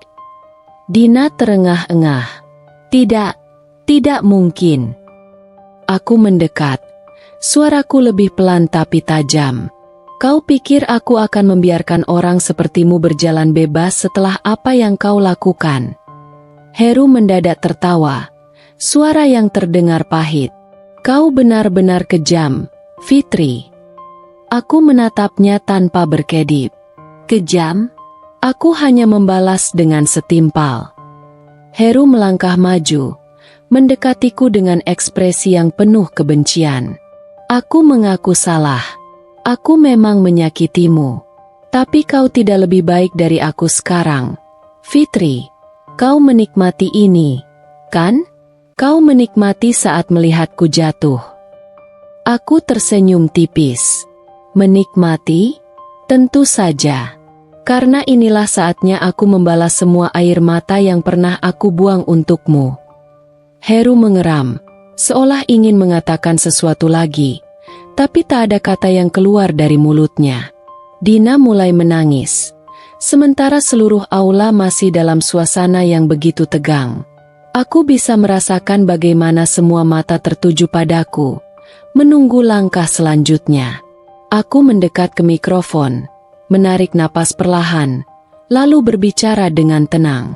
A: Dina terengah-engah. Tidak mungkin." Aku mendekat. Suaraku lebih pelan tapi tajam. "Kau pikir aku akan membiarkan orang sepertimu berjalan bebas setelah apa yang kau lakukan?" Heru mendadak tertawa. Suara yang terdengar pahit. "Kau benar-benar kejam, Fitri." Aku menatapnya tanpa berkedip. "Kejam?" Aku hanya membalas dengan setimpal. Heru melangkah maju, mendekatiku dengan ekspresi yang penuh kebencian. "Aku mengaku salah. Aku memang menyakitimu. Tapi kau tidak lebih baik dari aku sekarang. Fitri, kau menikmati ini, kan? Kau menikmati saat melihatku jatuh." Aku tersenyum tipis. "Menikmati? Tentu saja. Karena inilah saatnya aku membalas semua air mata yang pernah aku buang untukmu." Heru mengeram, seolah ingin mengatakan sesuatu lagi, tapi tak ada kata yang keluar dari mulutnya. Dina mulai menangis, sementara seluruh aula masih dalam suasana yang begitu tegang. Aku bisa merasakan bagaimana semua mata tertuju padaku, menunggu langkah selanjutnya. Aku mendekat ke mikrofon, menarik napas perlahan, lalu berbicara dengan tenang.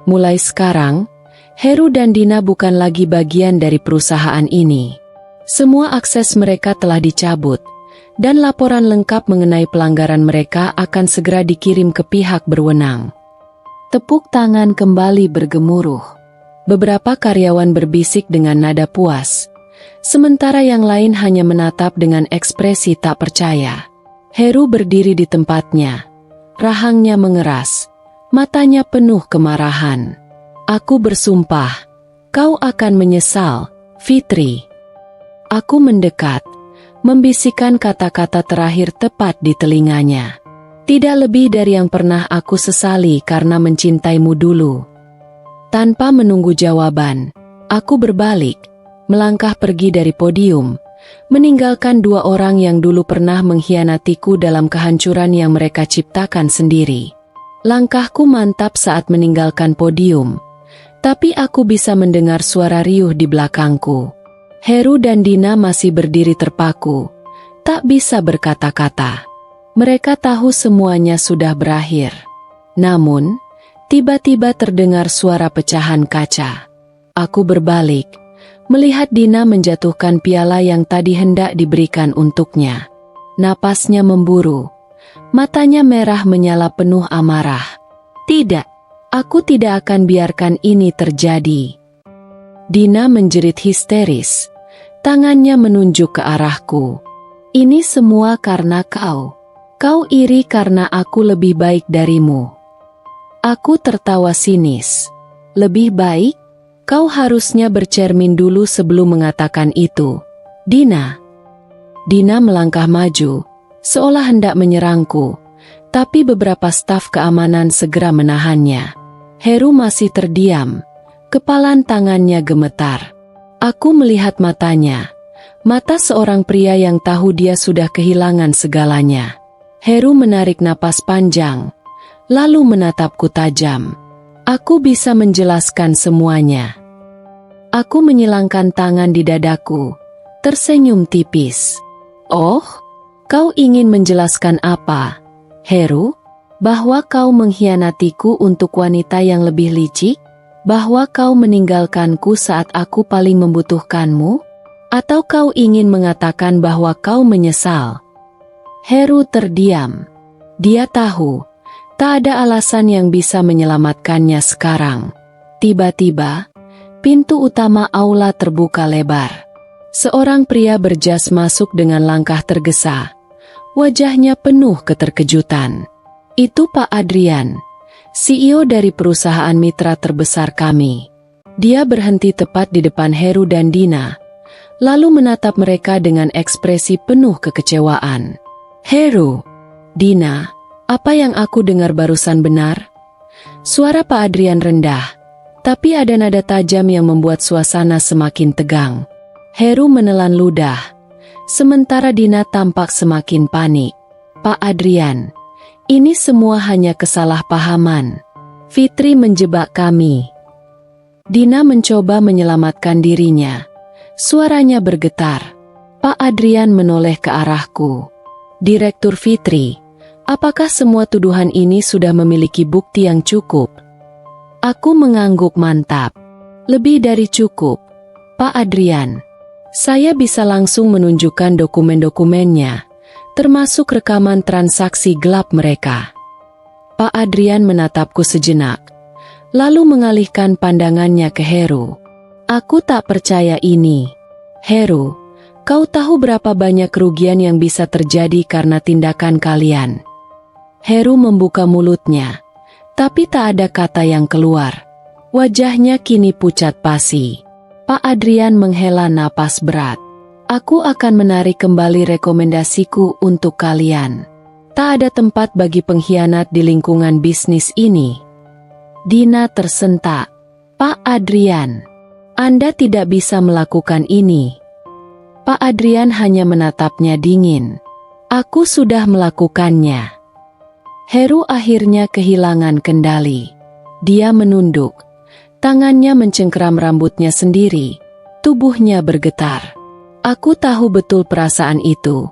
A: "Mulai sekarang, Heru dan Dina bukan lagi bagian dari perusahaan ini. Semua akses mereka telah dicabut, dan laporan lengkap mengenai pelanggaran mereka akan segera dikirim ke pihak berwenang." Tepuk tangan kembali bergemuruh. Beberapa karyawan berbisik dengan nada puas, sementara yang lain hanya menatap dengan ekspresi tak percaya. Heru berdiri di tempatnya. Rahangnya mengeras, matanya penuh kemarahan. "Aku bersumpah, kau akan menyesal, Fitri." Aku mendekat, membisikkan kata-kata terakhir tepat di telinganya. "Tidak lebih dari yang pernah aku sesali karena mencintaimu dulu." Tanpa menunggu jawaban, aku berbalik, melangkah pergi dari podium, meninggalkan dua orang yang dulu pernah mengkhianatiku dalam kehancuran yang mereka ciptakan sendiri. Langkahku mantap saat meninggalkan podium, tapi aku bisa mendengar suara riuh di belakangku. Heru dan Dina masih berdiri terpaku, tak bisa berkata-kata. Mereka tahu semuanya sudah berakhir. Namun, tiba-tiba terdengar suara pecahan kaca. Aku berbalik, melihat Dina menjatuhkan piala yang tadi hendak diberikan untuknya. Napasnya memburu, matanya merah menyala penuh amarah. "Tidak, aku tidak akan biarkan ini terjadi." Dina menjerit histeris. Tangannya menunjuk ke arahku. Ini semua karena kau. Kau iri karena aku lebih baik darimu. Aku tertawa sinis. Lebih baik? Kau harusnya bercermin dulu sebelum mengatakan itu. Dina. Dina melangkah maju, seolah hendak menyerangku. Tapi beberapa staf keamanan segera menahannya. Heru masih terdiam. Kepalan tangannya gemetar. Aku melihat matanya. Mata seorang pria yang tahu dia sudah kehilangan segalanya. Heru menarik napas panjang, lalu menatapku tajam. Aku bisa menjelaskan semuanya. Aku menyilangkan tangan di dadaku, tersenyum tipis. Oh, kau ingin menjelaskan apa? Heru, bahwa kau mengkhianatiku untuk wanita yang lebih licik? Bahwa kau meninggalkanku saat aku paling membutuhkanmu? Atau kau ingin mengatakan bahwa kau menyesal? Heru terdiam. Dia tahu, tak ada alasan yang bisa menyelamatkannya sekarang. Tiba-tiba, pintu utama aula terbuka lebar. Seorang pria berjas masuk dengan langkah tergesa. Wajahnya penuh keterkejutan. Itu Pak Adrian, CEO dari perusahaan mitra terbesar kami. Dia berhenti tepat di depan Heru dan Dina, lalu menatap mereka dengan ekspresi penuh kekecewaan. Heru, Dina, apa yang aku dengar barusan benar? Suara Pak Adrian rendah, tapi ada nada tajam yang membuat suasana semakin tegang. Heru menelan ludah. Sementara Dina tampak semakin panik. Pak Adrian, ini semua hanya kesalahpahaman. Fitri menjebak kami. Dina mencoba menyelamatkan dirinya. Suaranya bergetar. Pak Adrian menoleh ke arahku. Direktur Fitri, apakah semua tuduhan ini sudah memiliki bukti yang cukup? Aku mengangguk mantap. Lebih dari cukup, Pak Adrian. Saya bisa langsung menunjukkan dokumen-dokumennya, termasuk rekaman transaksi gelap mereka. Pak Adrian menatapku sejenak, lalu mengalihkan pandangannya ke Heru. Aku tak percaya ini. Heru, kau tahu berapa banyak kerugian yang bisa terjadi karena tindakan kalian? Heru membuka mulutnya, tapi tak ada kata yang keluar. Wajahnya kini pucat pasi. Pak Adrian menghela napas berat. Aku akan menarik kembali rekomendasiku untuk kalian. Tak ada tempat bagi pengkhianat di lingkungan bisnis ini. Dina tersentak. Pak Adrian, Anda tidak bisa melakukan ini. Pak Adrian hanya menatapnya dingin. Aku sudah melakukannya. Heru akhirnya kehilangan kendali. Dia menunduk. Tangannya mencengkeram rambutnya sendiri. Tubuhnya bergetar. Aku tahu betul perasaan itu.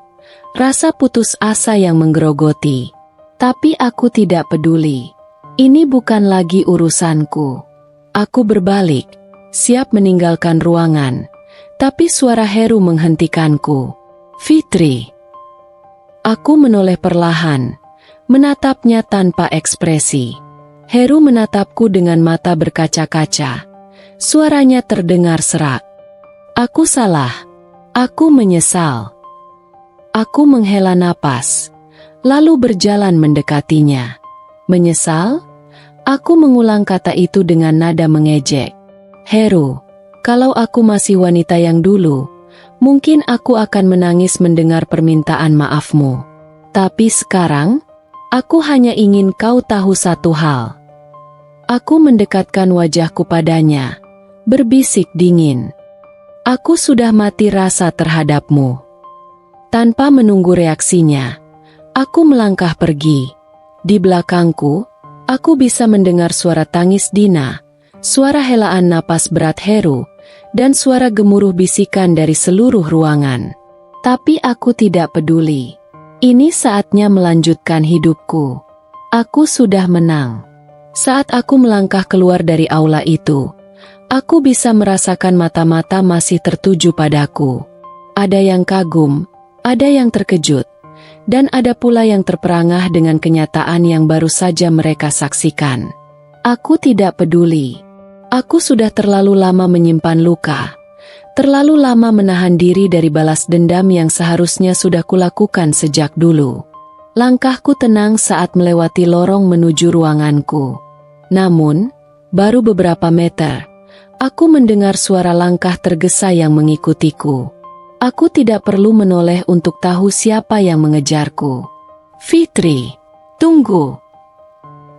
A: Rasa putus asa yang menggerogoti. Tapi aku tidak peduli. Ini bukan lagi urusanku. Aku berbalik, siap meninggalkan ruangan. Tapi suara Heru menghentikanku. Fitri. Aku menoleh perlahan, menatapnya tanpa ekspresi. Heru menatapku dengan mata berkaca-kaca. Suaranya terdengar serak. Aku salah. Aku menyesal. Aku menghela napas, lalu berjalan mendekatinya. Menyesal? Aku mengulang kata itu dengan nada mengejek. Heru, kalau aku masih wanita yang dulu, mungkin aku akan menangis mendengar permintaan maafmu. Tapi sekarang, aku hanya ingin kau tahu satu hal. Aku mendekatkan wajahku padanya, berbisik dingin. Aku sudah mati rasa terhadapmu. Tanpa menunggu reaksinya, aku melangkah pergi. Di belakangku, aku bisa mendengar suara tangis Dina, suara helaan napas berat Heru, dan suara gemuruh bisikan dari seluruh ruangan. Tapi aku tidak peduli. Ini saatnya melanjutkan hidupku. Aku sudah menang. Saat aku melangkah keluar dari aula itu, aku bisa merasakan mata-mata masih tertuju padaku. Ada yang kagum, ada yang terkejut, dan ada pula yang terperangah dengan kenyataan yang baru saja mereka saksikan. Aku tidak peduli. Aku sudah terlalu lama menyimpan luka. Terlalu lama menahan diri dari balas dendam yang seharusnya sudah kulakukan sejak dulu. Langkahku tenang saat melewati lorong menuju ruanganku. Namun, baru beberapa meter, aku mendengar suara langkah tergesa yang mengikutiku. Aku tidak perlu menoleh untuk tahu siapa yang mengejarku. Fitri, tunggu.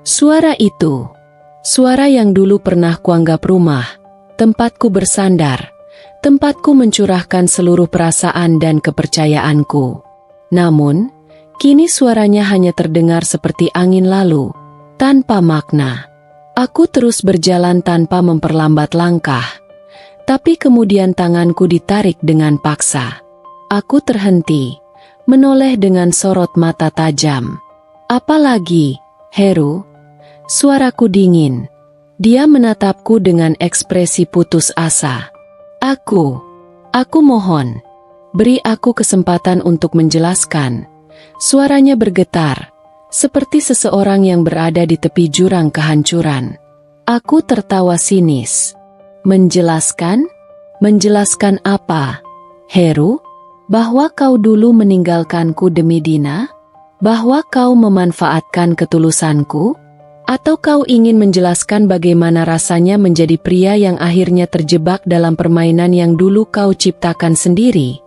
A: Suara itu, suara yang dulu pernah kuanggap rumah, tempatku bersandar, tempatku mencurahkan seluruh perasaan dan kepercayaanku. Namun, kini suaranya hanya terdengar seperti angin lalu, tanpa makna. Aku terus berjalan tanpa memperlambat langkah, tapi kemudian tanganku ditarik dengan paksa. Aku terhenti, menoleh dengan sorot mata tajam. Apalagi, Heru? Suaraku dingin. Dia menatapku dengan ekspresi putus asa. Aku mohon, beri aku kesempatan untuk menjelaskan. Suaranya bergetar, seperti seseorang yang berada di tepi jurang kehancuran. Aku tertawa sinis. Menjelaskan? Menjelaskan apa? Heru? Bahwa kau dulu meninggalkanku demi Dina? Bahwa kau memanfaatkan ketulusanku? Atau kau ingin menjelaskan bagaimana rasanya menjadi pria yang akhirnya terjebak dalam permainan yang dulu kau ciptakan sendiri?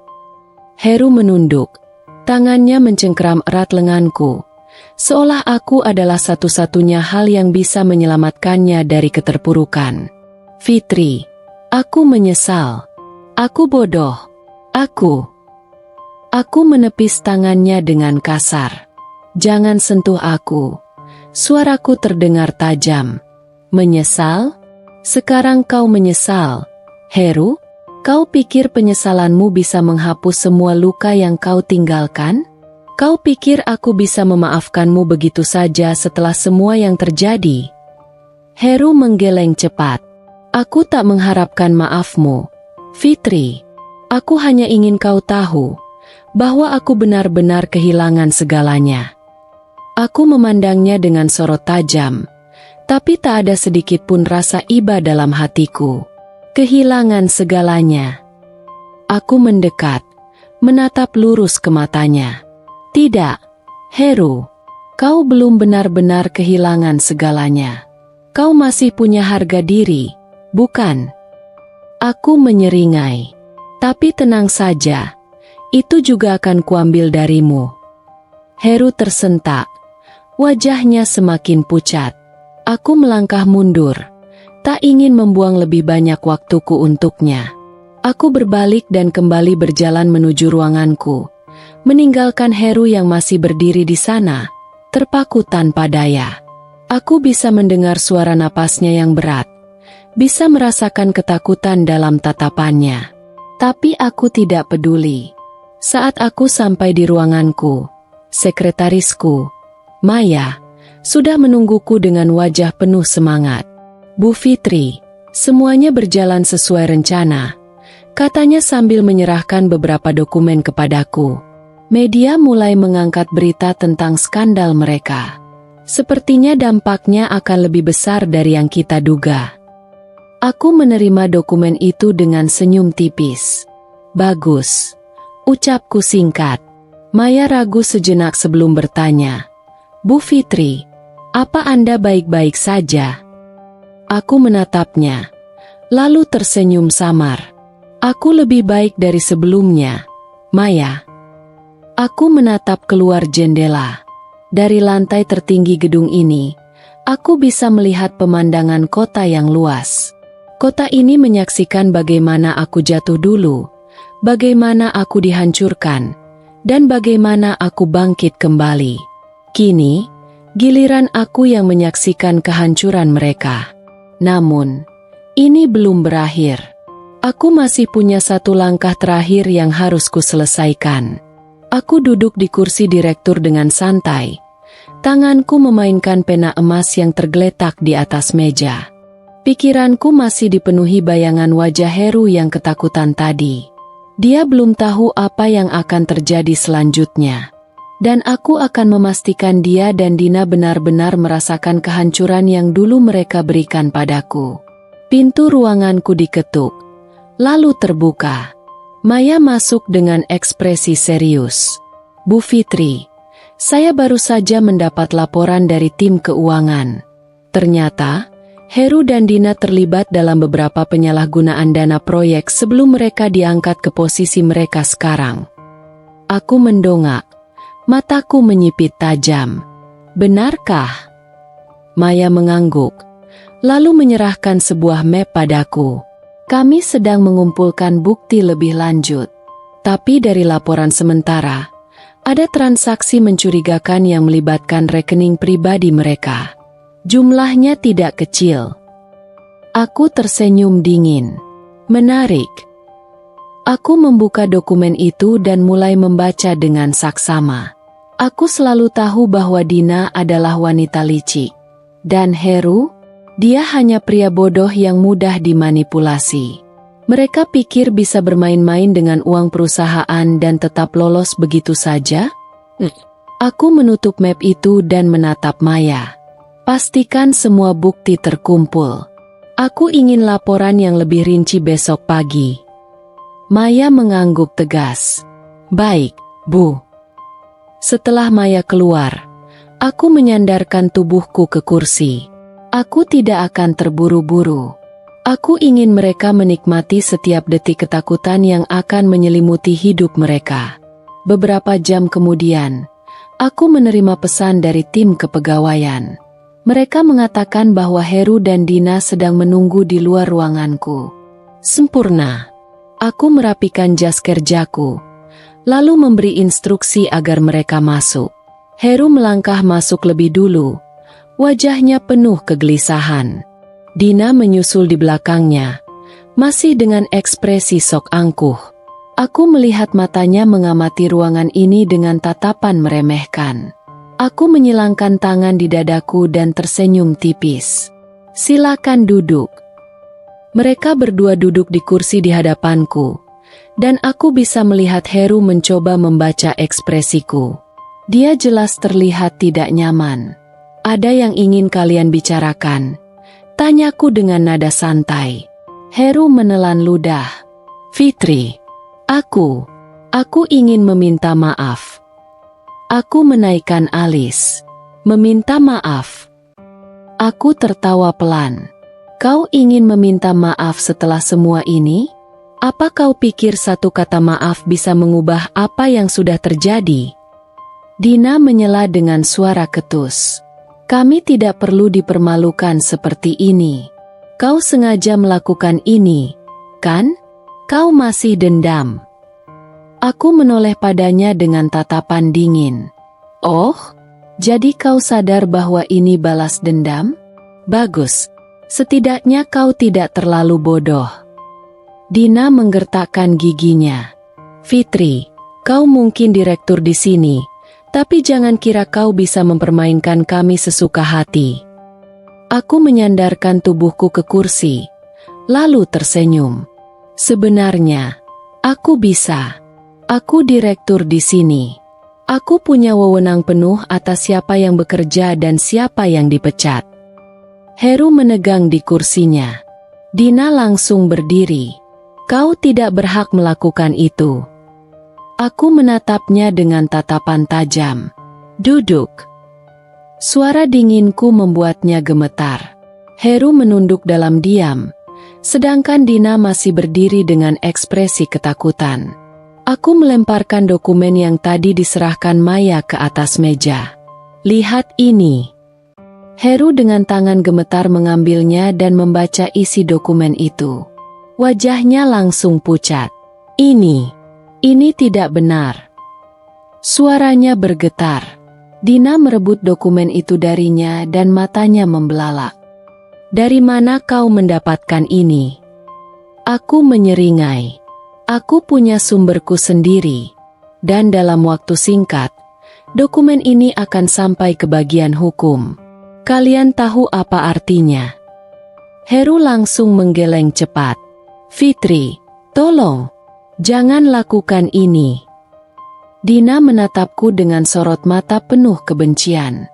A: Heru menunduk. Tangannya mencengkeram erat lenganku, seolah aku adalah satu-satunya hal yang bisa menyelamatkannya dari keterpurukan. Fitri, aku menyesal. Aku bodoh. Aku menepis tangannya dengan kasar. Jangan sentuh aku. Suaraku terdengar tajam. Menyesal? Sekarang kau menyesal, Heru? Kau pikir penyesalanmu bisa menghapus semua luka yang kau tinggalkan? Kau pikir aku bisa memaafkanmu begitu saja setelah semua yang terjadi? Heru menggeleng cepat. Aku tak mengharapkan maafmu, Fitri. Aku hanya ingin kau tahu bahwa aku benar-benar kehilangan segalanya. Aku memandangnya dengan sorot tajam, tapi tak ada sedikit pun rasa iba dalam hatiku. Kehilangan segalanya. Aku mendekat, menatap lurus ke matanya. Tidak, Heru, kau belum benar-benar kehilangan segalanya. Kau masih punya harga diri, bukan? Aku menyeringai. Tapi tenang saja, itu juga akan kuambil darimu. Heru tersentak. Wajahnya semakin pucat. Aku melangkah mundur, tak ingin membuang lebih banyak waktuku untuknya. Aku berbalik dan kembali berjalan menuju ruanganku, meninggalkan Heru yang masih berdiri di sana, terpaku tanpa daya. Aku bisa mendengar suara napasnya yang berat, bisa merasakan ketakutan dalam tatapannya. Tapi aku tidak peduli. Saat aku sampai di ruanganku, sekretarisku, Maya, sudah menungguku dengan wajah penuh semangat. Bu Fitri, semuanya berjalan sesuai rencana, katanya sambil menyerahkan beberapa dokumen kepadaku. Media mulai mengangkat berita tentang skandal mereka. Sepertinya dampaknya akan lebih besar dari yang kita duga. Aku menerima dokumen itu dengan senyum tipis. Bagus, ucapku singkat. Maya ragu sejenak sebelum bertanya. Bu Fitri, apa Anda baik-baik saja? Aku menatapnya, lalu tersenyum samar. Aku lebih baik dari sebelumnya, Maya. Aku menatap keluar jendela. Dari lantai tertinggi gedung ini, aku bisa melihat pemandangan kota yang luas. Kota ini menyaksikan bagaimana aku jatuh dulu, bagaimana aku dihancurkan, dan bagaimana aku bangkit kembali. Kini, giliran aku yang menyaksikan kehancuran mereka. Namun, ini belum berakhir. Aku masih punya satu langkah terakhir yang harus kuselesaikan. Aku duduk di kursi direktur dengan santai. Tanganku memainkan pena emas yang tergeletak di atas meja. Pikiranku masih dipenuhi bayangan wajah Heru yang ketakutan tadi. Dia belum tahu apa yang akan terjadi selanjutnya. Dan aku akan memastikan dia dan Dina benar-benar merasakan kehancuran yang dulu mereka berikan padaku. Pintu ruanganku diketuk, lalu terbuka. Maya masuk dengan ekspresi serius. Bu Fitri, saya baru saja mendapat laporan dari tim keuangan. Ternyata, Heru dan Dina terlibat dalam beberapa penyalahgunaan dana proyek sebelum mereka diangkat ke posisi mereka sekarang. Aku mendongak, mataku menyipit tajam. Benarkah? Maya mengangguk, lalu menyerahkan sebuah map padaku. Kami sedang mengumpulkan bukti lebih lanjut. Tapi dari laporan sementara, ada transaksi mencurigakan yang melibatkan rekening pribadi mereka. Jumlahnya tidak kecil. Aku tersenyum dingin. Menarik. Aku membuka dokumen itu dan mulai membaca dengan saksama. Aku selalu tahu bahwa Dina adalah wanita licik. Dan Heru, dia hanya pria bodoh yang mudah dimanipulasi. Mereka pikir bisa bermain-main dengan uang perusahaan dan tetap lolos begitu saja? Aku menutup map itu dan menatap Maya. Pastikan semua bukti terkumpul. Aku ingin laporan yang lebih rinci besok pagi. Maya mengangguk tegas. Baik, Bu. Setelah Maya keluar, aku menyandarkan tubuhku ke kursi. Aku tidak akan terburu-buru. Aku ingin mereka menikmati setiap detik ketakutan yang akan menyelimuti hidup mereka. Beberapa jam kemudian, aku menerima pesan dari tim kepegawaian. Mereka mengatakan bahwa Heru dan Dina sedang menunggu di luar ruanganku. Sempurna. Aku merapikan jas kerjaku, lalu memberi instruksi agar mereka masuk. Heru melangkah masuk lebih dulu. Wajahnya penuh kegelisahan. Dina menyusul di belakangnya, masih dengan ekspresi sok angkuh. Aku melihat matanya mengamati ruangan ini dengan tatapan meremehkan. Aku menyilangkan tangan di dadaku dan tersenyum tipis. Silakan duduk. Mereka berdua duduk di kursi di hadapanku, dan aku bisa melihat Heru mencoba membaca ekspresiku. Dia jelas terlihat tidak nyaman. Ada yang ingin kalian bicarakan? Tanyaku dengan nada santai. Heru menelan ludah. Fitri, aku ingin meminta maaf. Aku menaikkan alis. Meminta maaf. Aku tertawa pelan. Kau ingin meminta maaf setelah semua ini? Apa kau pikir satu kata maaf bisa mengubah apa yang sudah terjadi? Dina menyela dengan suara ketus. Kami tidak perlu dipermalukan seperti ini. Kau sengaja melakukan ini, kan? Kau masih dendam. Aku menoleh padanya dengan tatapan dingin. Oh, jadi kau sadar bahwa ini balas dendam? Bagus, setidaknya kau tidak terlalu bodoh. Dina menggertakkan giginya. Fitri, kau mungkin direktur di sini, tapi jangan kira kau bisa mempermainkan kami sesuka hati. Aku menyandarkan tubuhku ke kursi, lalu tersenyum. Sebenarnya, aku bisa. Aku direktur di sini. Aku punya wewenang penuh atas siapa yang bekerja dan siapa yang dipecat. Heru menegang di kursinya. Dina langsung berdiri. Kau tidak berhak melakukan itu. Aku menatapnya dengan tatapan tajam. Duduk. Suara dinginku membuatnya gemetar. Heru menunduk dalam diam, sedangkan Dina masih berdiri dengan ekspresi ketakutan. Aku melemparkan dokumen yang tadi diserahkan Maya ke atas meja. Lihat ini. Heru dengan tangan gemetar mengambilnya dan membaca isi dokumen itu. Wajahnya langsung pucat. Ini tidak benar. Suaranya bergetar. Dina merebut dokumen itu darinya dan matanya membelalak. Dari mana kau mendapatkan ini? Aku menyeringai. Aku punya sumberku sendiri, dan dalam waktu singkat, dokumen ini akan sampai ke bagian hukum. Kalian tahu apa artinya? Heru langsung menggeleng cepat. Fitri, tolong, jangan lakukan ini. Dina menatapku dengan sorot mata penuh kebencian.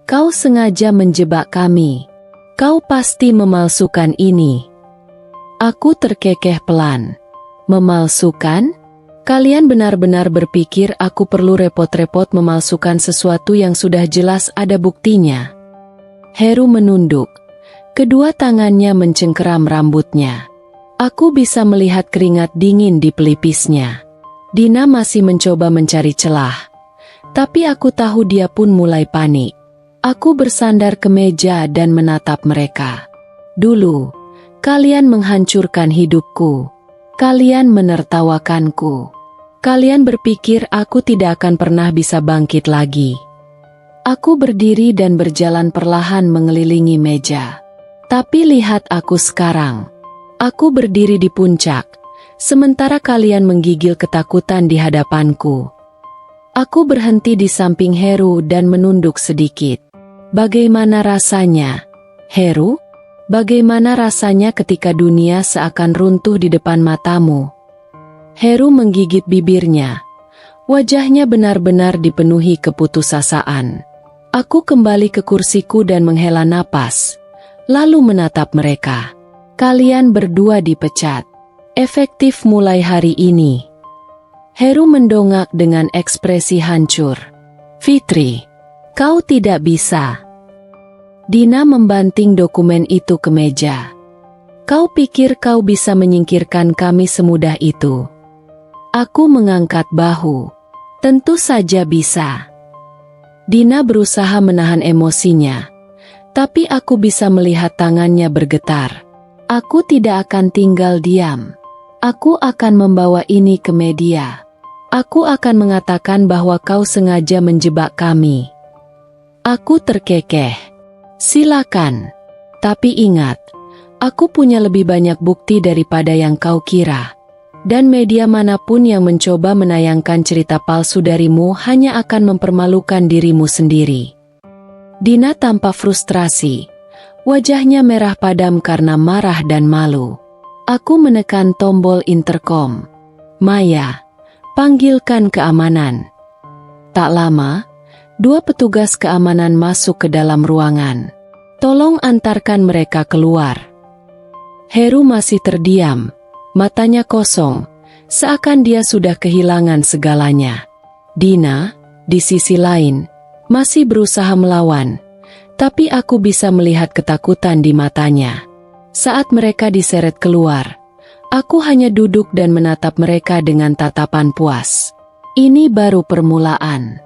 A: Kau sengaja menjebak kami. Kau pasti memalsukan ini, Aku terkekeh pelan. Memalsukan? Kalian benar-benar berpikir aku perlu repot-repot memalsukan sesuatu yang sudah jelas ada buktinya? Heru menunduk. Kedua tangannya mencengkeram rambutnya. Aku bisa melihat keringat dingin di pelipisnya. Dina masih mencoba mencari celah. Tapi aku tahu dia pun mulai panik. Aku bersandar ke meja dan menatap mereka. Dulu, kalian menghancurkan hidupku. Kalian menertawakanku. Kalian berpikir aku tidak akan pernah bisa bangkit lagi. Aku berdiri dan berjalan perlahan mengelilingi meja. Tapi lihat aku sekarang. Aku berdiri di puncak, sementara kalian menggigil ketakutan di hadapanku. Aku berhenti di samping Heru dan menunduk sedikit. Bagaimana rasanya, Heru? Bagaimana rasanya ketika dunia seakan runtuh di depan matamu? Heru menggigit bibirnya. Wajahnya benar-benar dipenuhi keputusasaan. Aku kembali ke kursiku dan menghela napas, lalu menatap mereka. Kalian berdua dipecat. Efektif mulai hari ini. Heru mendongak dengan ekspresi hancur. Fitri, kau tidak bisa. Dina membanting dokumen itu ke meja. Kau pikir kau bisa menyingkirkan kami semudah itu? Aku mengangkat bahu. Tentu saja bisa. Dina berusaha menahan emosinya. Tapi aku bisa melihat tangannya bergetar. Aku tidak akan tinggal diam. Aku akan membawa ini ke media. Aku akan mengatakan bahwa kau sengaja menjebak kami. Aku terkekeh. Silakan. Tapi ingat, aku punya lebih banyak bukti daripada yang kau kira. Dan media manapun yang mencoba menayangkan cerita palsu darimu hanya akan mempermalukan dirimu sendiri. Dina tampak frustrasi. Wajahnya merah padam karena marah dan malu. Aku menekan tombol intercom. Maya, panggilkan keamanan. Tak lama, 2 petugas keamanan masuk ke dalam ruangan. Tolong antarkan mereka keluar. Heru masih terdiam, matanya kosong, seakan dia sudah kehilangan segalanya. Dina, di sisi lain, masih berusaha melawan, tapi aku bisa melihat ketakutan di matanya. Saat mereka diseret keluar, aku hanya duduk dan menatap mereka dengan tatapan puas. Ini baru permulaan.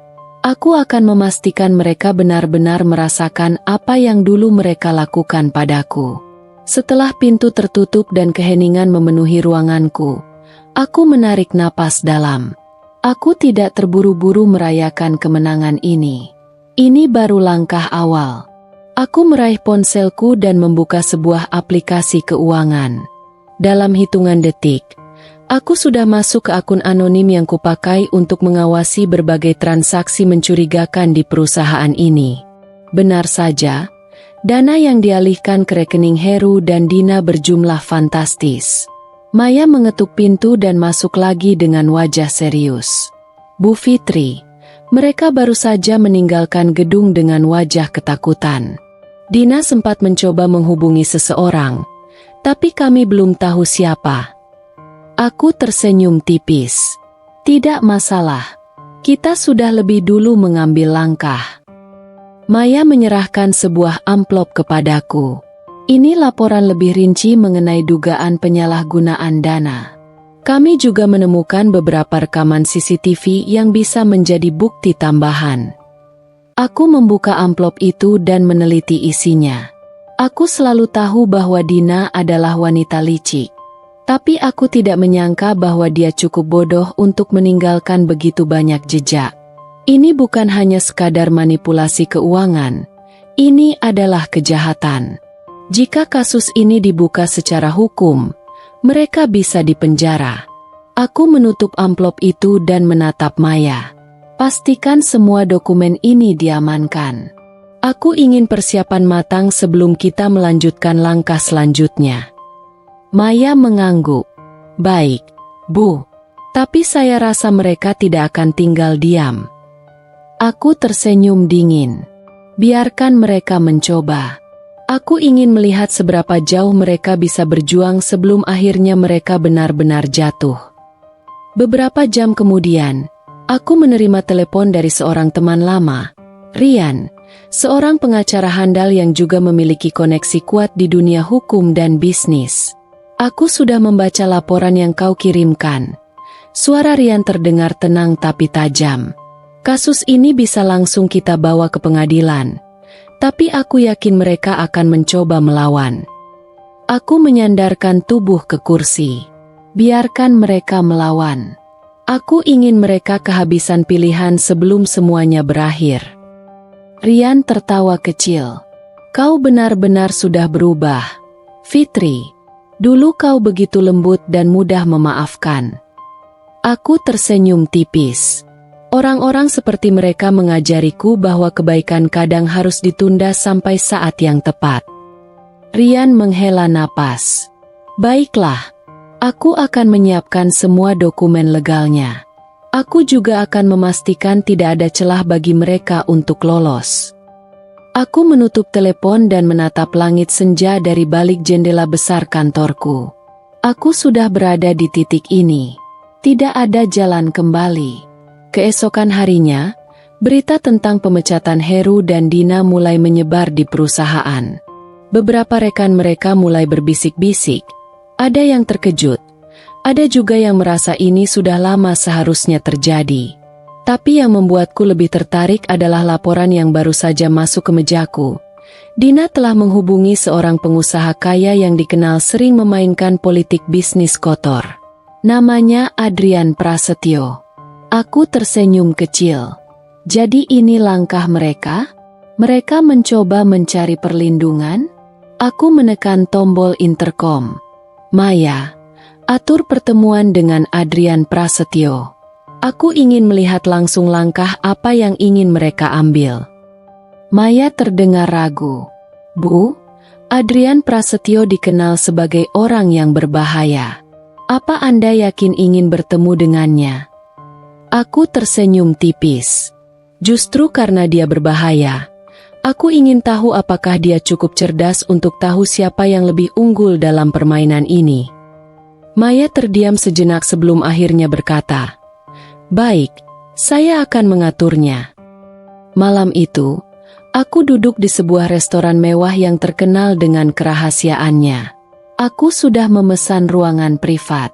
A: Aku akan memastikan mereka benar-benar merasakan apa yang dulu mereka lakukan padaku. Setelah pintu tertutup dan keheningan memenuhi ruanganku, aku menarik napas dalam. Aku tidak terburu-buru merayakan kemenangan ini. Ini baru langkah awal. Aku meraih ponselku dan membuka sebuah aplikasi keuangan. Dalam hitungan detik, aku sudah masuk ke akun anonim yang kupakai untuk mengawasi berbagai transaksi mencurigakan di perusahaan ini. Benar saja, dana yang dialihkan ke rekening Heru dan Dina berjumlah fantastis. Maya mengetuk pintu dan masuk lagi dengan wajah serius. Bu Fitri, mereka baru saja meninggalkan gedung dengan wajah ketakutan. Dina sempat mencoba menghubungi seseorang, tapi kami belum tahu siapa. Aku tersenyum tipis. Tidak masalah. Kita sudah lebih dulu mengambil langkah. Maya menyerahkan sebuah amplop kepadaku. Ini laporan lebih rinci mengenai dugaan penyalahgunaan dana. Kami juga menemukan beberapa rekaman CCTV yang bisa menjadi bukti tambahan. Aku membuka amplop itu dan meneliti isinya. Aku selalu tahu bahwa Dina adalah wanita licik. Tapi aku tidak menyangka bahwa dia cukup bodoh untuk meninggalkan begitu banyak jejak. Ini bukan hanya sekadar manipulasi keuangan. Ini adalah kejahatan. Jika kasus ini dibuka secara hukum, mereka bisa dipenjara. Aku menutup amplop itu dan menatap Maya. Pastikan semua dokumen ini diamankan. Aku ingin persiapan matang sebelum kita melanjutkan langkah selanjutnya. Maya mengangguk. Baik, Bu. Tapi saya rasa mereka tidak akan tinggal diam. Aku tersenyum dingin. Biarkan mereka mencoba. Aku ingin melihat seberapa jauh mereka bisa berjuang sebelum akhirnya mereka benar-benar jatuh. Beberapa jam kemudian, aku menerima telepon dari seorang teman lama, Rian, seorang pengacara handal yang juga memiliki koneksi kuat di dunia hukum dan bisnis. Aku sudah membaca laporan yang kau kirimkan. Suara Rian terdengar tenang tapi tajam. Kasus ini bisa langsung kita bawa ke pengadilan. Tapi aku yakin mereka akan mencoba melawan. Aku menyandarkan tubuh ke kursi. Biarkan mereka melawan. Aku ingin mereka kehabisan pilihan sebelum semuanya berakhir. Rian tertawa kecil. Kau benar-benar sudah berubah, Fitri. Dulu kau begitu lembut dan mudah memaafkan. Aku tersenyum tipis. Orang-orang seperti mereka mengajariku bahwa kebaikan kadang harus ditunda sampai saat yang tepat. Rian menghela napas. Baiklah, aku akan menyiapkan semua dokumen legalnya. Aku juga akan memastikan tidak ada celah bagi mereka untuk lolos. Aku menutup telepon dan menatap langit senja dari balik jendela besar kantorku. Aku sudah berada di titik ini. Tidak ada jalan kembali. Keesokan harinya, berita tentang pemecatan Heru dan Dina mulai menyebar di perusahaan. Beberapa rekan mereka mulai berbisik-bisik. Ada yang terkejut. Ada juga yang merasa ini sudah lama seharusnya terjadi. Tapi yang membuatku lebih tertarik adalah laporan yang baru saja masuk ke mejaku. Dina telah menghubungi seorang pengusaha kaya yang dikenal sering memainkan politik bisnis kotor. Namanya Adrian Prasetyo. Aku tersenyum kecil. Jadi ini langkah mereka? Mereka mencoba mencari perlindungan? Aku menekan tombol intercom. Maya, atur pertemuan dengan Adrian Prasetyo. Aku ingin melihat langsung langkah apa yang ingin mereka ambil. Maya terdengar ragu. Bu, Adrian Prasetyo dikenal sebagai orang yang berbahaya. Apa Anda yakin ingin bertemu dengannya? Aku tersenyum tipis. Justru karena dia berbahaya, aku ingin tahu apakah dia cukup cerdas untuk tahu siapa yang lebih unggul dalam permainan ini. Maya terdiam sejenak sebelum akhirnya berkata, "Baik, saya akan mengaturnya." Malam itu, aku duduk di sebuah restoran mewah yang terkenal dengan kerahasiaannya. Aku sudah memesan ruangan privat.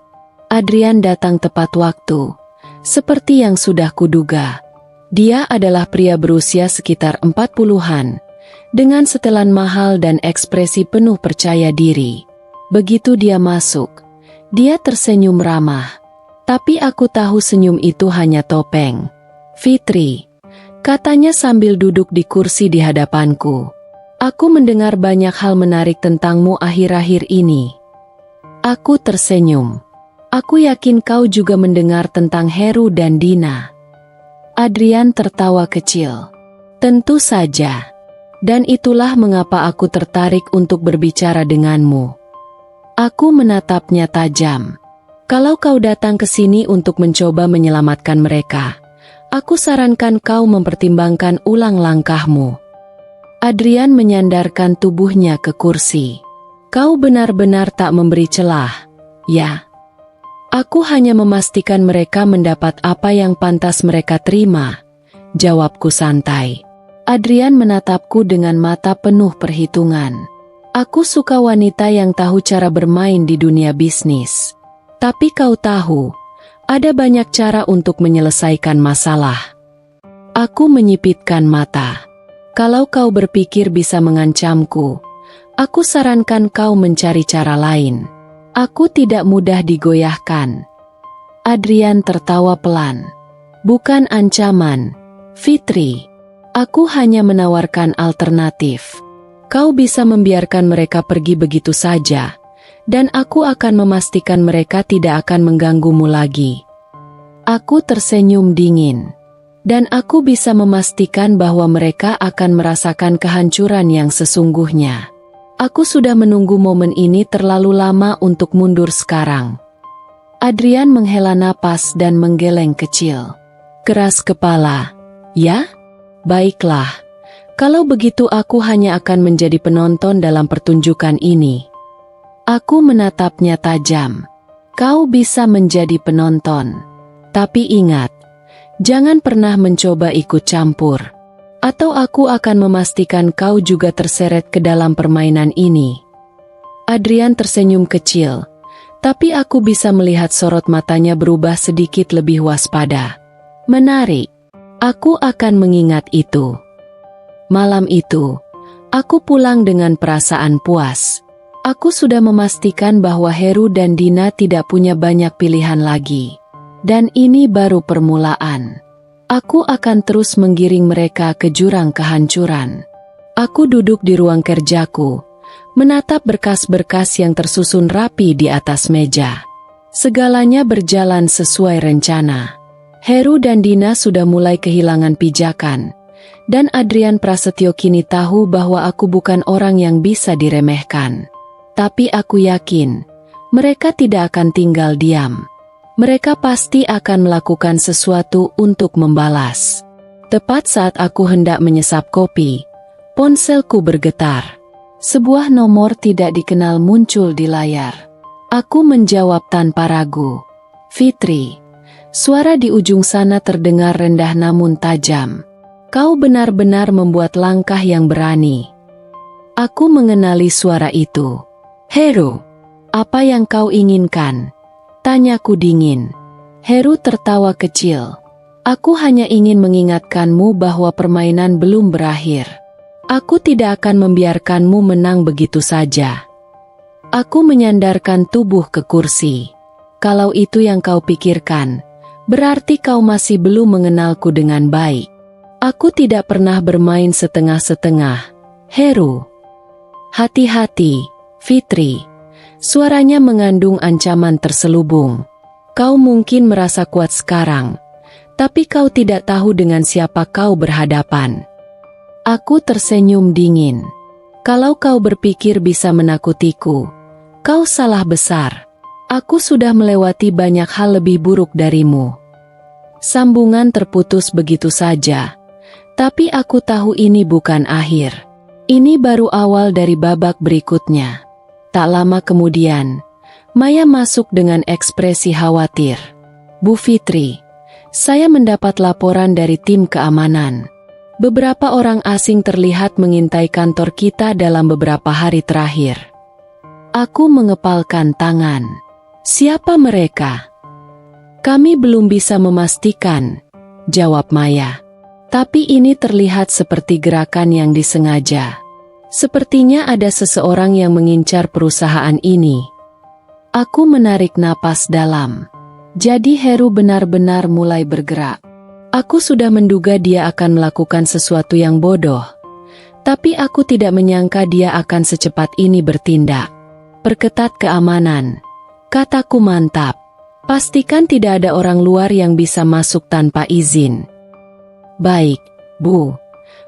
A: Adrian datang tepat waktu, seperti yang sudah kuduga. Dia adalah pria berusia sekitar 40-an, dengan setelan mahal dan ekspresi penuh percaya diri. Begitu dia masuk, dia tersenyum ramah. Tapi aku tahu senyum itu hanya topeng. "Fitri," katanya sambil duduk di kursi di hadapanku. "Aku mendengar banyak hal menarik tentangmu akhir-akhir ini." Aku tersenyum. "Aku yakin kau juga mendengar tentang Heru dan Dina." Adrian tertawa kecil. "Tentu saja. Dan itulah mengapa aku tertarik untuk berbicara denganmu." Aku menatapnya tajam. "Kalau kau datang ke sini untuk mencoba menyelamatkan mereka, aku sarankan kau mempertimbangkan ulang langkahmu." Adrian menyandarkan tubuhnya ke kursi. "Kau benar-benar tak memberi celah, ya?" "Aku hanya memastikan mereka mendapat apa yang pantas mereka terima," jawabku santai. Adrian menatapku dengan mata penuh perhitungan. "Aku suka wanita yang tahu cara bermain di dunia bisnis. Tapi kau tahu, ada banyak cara untuk menyelesaikan masalah." Aku menyipitkan mata. "Kalau kau berpikir bisa mengancamku, aku sarankan kau mencari cara lain. Aku tidak mudah digoyahkan." Adrian tertawa pelan. "Bukan ancaman, Fitri. Aku hanya menawarkan alternatif. Kau bisa membiarkan mereka pergi begitu saja, dan aku akan memastikan mereka tidak akan mengganggumu lagi." Aku tersenyum dingin. "Dan aku bisa memastikan bahwa mereka akan merasakan kehancuran yang sesungguhnya. Aku sudah menunggu momen ini terlalu lama untuk mundur sekarang." Adrian menghela napas dan menggeleng kecil. Keras kepala. "Ya? Baiklah. Kalau begitu aku hanya akan menjadi penonton dalam pertunjukan ini. Aku menatapnya tajam. Kau bisa menjadi penonton. Tapi ingat, jangan pernah mencoba ikut campur. Atau aku akan memastikan kau juga terseret ke dalam permainan ini. Adrian tersenyum kecil. Tapi aku bisa melihat sorot matanya berubah sedikit lebih waspada. Menarik. Aku akan mengingat itu. Malam itu, aku pulang dengan perasaan puas. Aku sudah memastikan bahwa Heru dan Dina tidak punya banyak pilihan lagi. Dan ini baru permulaan. Aku akan terus menggiring mereka ke jurang kehancuran. Aku duduk di ruang kerjaku, menatap berkas-berkas yang tersusun rapi di atas meja. Segalanya berjalan sesuai rencana. Heru dan Dina sudah mulai kehilangan pijakan. Dan Adrian Prasetyo kini tahu bahwa aku bukan orang yang bisa diremehkan. Tapi aku yakin, mereka tidak akan tinggal diam. Mereka pasti akan melakukan sesuatu untuk membalas. Tepat saat aku hendak menyesap kopi, ponselku bergetar. Sebuah nomor tidak dikenal muncul di layar. Aku menjawab tanpa ragu. Fitri. Suara di ujung sana terdengar rendah namun tajam. Kau benar-benar membuat langkah yang berani. Aku mengenali suara itu. Heru, apa yang kau inginkan? Tanyaku dingin. Heru tertawa kecil. Aku hanya ingin mengingatkanmu bahwa permainan belum berakhir. Aku tidak akan membiarkanmu menang begitu saja. Aku menyandarkan tubuh ke kursi. Kalau itu yang kau pikirkan, berarti kau masih belum mengenalku dengan baik. Aku tidak pernah bermain setengah-setengah. Heru. Hati-hati, Fitri. Suaranya mengandung ancaman terselubung. Kau mungkin merasa kuat sekarang, tapi kau tidak tahu dengan siapa kau berhadapan. Aku tersenyum dingin. Kalau kau berpikir bisa menakutiku, kau salah besar. Aku sudah melewati banyak hal lebih buruk darimu. Sambungan terputus begitu saja. Tapi aku tahu ini bukan akhir. Ini baru awal dari babak berikutnya. Tak lama kemudian, Maya masuk dengan ekspresi khawatir. Bu Fitri, saya mendapat laporan dari tim keamanan. Beberapa orang asing terlihat mengintai kantor kita dalam beberapa hari terakhir. Aku mengepalkan tangan. Siapa mereka? Kami belum bisa memastikan, jawab Maya. Tapi ini terlihat seperti gerakan yang disengaja. Sepertinya ada seseorang yang mengincar perusahaan ini. Aku menarik napas dalam. Jadi Heru benar-benar mulai bergerak. Aku sudah menduga dia akan melakukan sesuatu yang bodoh. Tapi aku tidak menyangka dia akan secepat ini bertindak. Perketat keamanan. Kataku mantap. Pastikan tidak ada orang luar yang bisa masuk tanpa izin. Baik, Bu.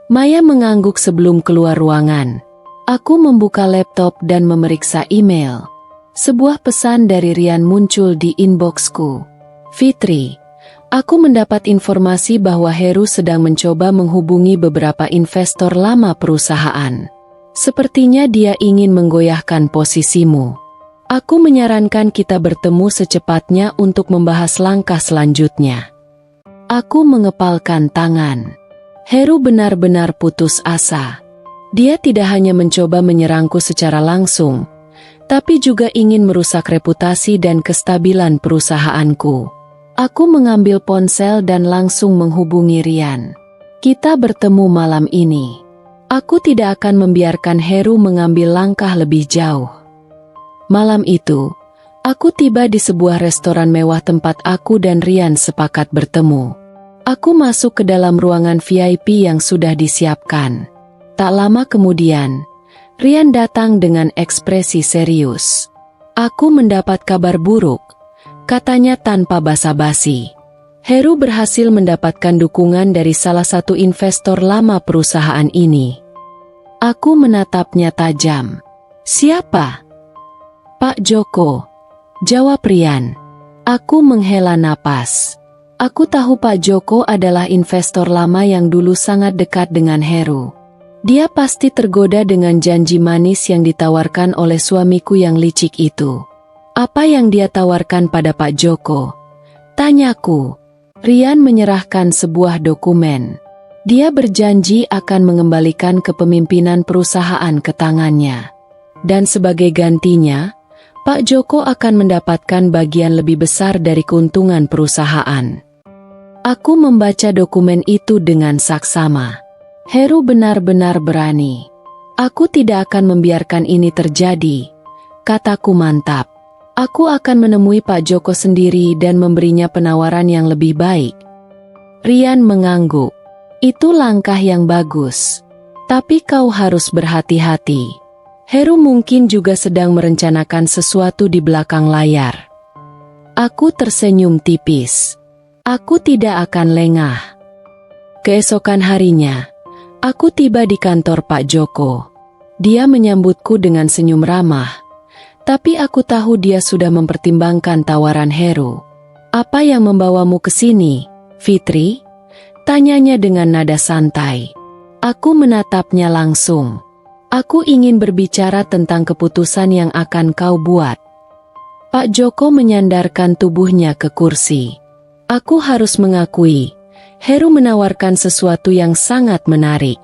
A: Maya mengangguk sebelum keluar ruangan. Aku membuka laptop dan memeriksa email. Sebuah pesan dari Rian muncul di inboxku. Fitri, aku mendapat informasi bahwa Heru sedang mencoba menghubungi beberapa investor lama perusahaan. Sepertinya dia ingin menggoyahkan posisimu. Aku menyarankan kita bertemu secepatnya untuk membahas langkah selanjutnya. Aku mengepalkan tangan. Heru benar-benar putus asa. Dia tidak hanya mencoba menyerangku secara langsung, tapi juga ingin merusak reputasi dan kestabilan perusahaanku. Aku mengambil ponsel dan langsung menghubungi Rian. Kita bertemu malam ini. Aku tidak akan membiarkan Heru mengambil langkah lebih jauh. Malam itu, aku tiba di sebuah restoran mewah tempat aku dan Rian sepakat bertemu. Aku masuk ke dalam ruangan VIP yang sudah disiapkan. Tak lama kemudian, Rian datang dengan ekspresi serius. Aku mendapat kabar buruk, katanya tanpa basa-basi. Heru berhasil mendapatkan dukungan dari salah satu investor lama perusahaan ini. Aku menatapnya tajam. Siapa? Pak Joko, jawab Rian. Aku menghela napas. Aku tahu Pak Joko adalah investor lama yang dulu sangat dekat dengan Heru. Dia pasti tergoda dengan janji manis yang ditawarkan oleh suamiku yang licik itu. Apa yang dia tawarkan pada Pak Joko? Tanyaku. Rian menyerahkan sebuah dokumen. Dia berjanji akan mengembalikan kepemimpinan perusahaan ke tangannya. Dan sebagai gantinya, Pak Joko akan mendapatkan bagian lebih besar dari keuntungan perusahaan. Aku membaca dokumen itu dengan saksama. Heru benar-benar berani. Aku tidak akan membiarkan ini terjadi, kataku mantap. Aku akan menemui Pak Joko sendiri dan memberinya penawaran yang lebih baik. Rian mengangguk. Itu langkah yang bagus. Tapi kau harus berhati-hati. Heru mungkin juga sedang merencanakan sesuatu di belakang layar. Aku tersenyum tipis. Aku tidak akan lengah. Keesokan harinya, aku tiba di kantor Pak Joko. Dia menyambutku dengan senyum ramah. Tapi aku tahu dia sudah mempertimbangkan tawaran Heru. Apa yang membawamu ke sini, Fitri? Tanyanya dengan nada santai. Aku menatapnya langsung. Aku ingin berbicara tentang keputusan yang akan kau buat. Pak Joko menyandarkan tubuhnya ke kursi. Aku harus mengakui, Heru menawarkan sesuatu yang sangat menarik.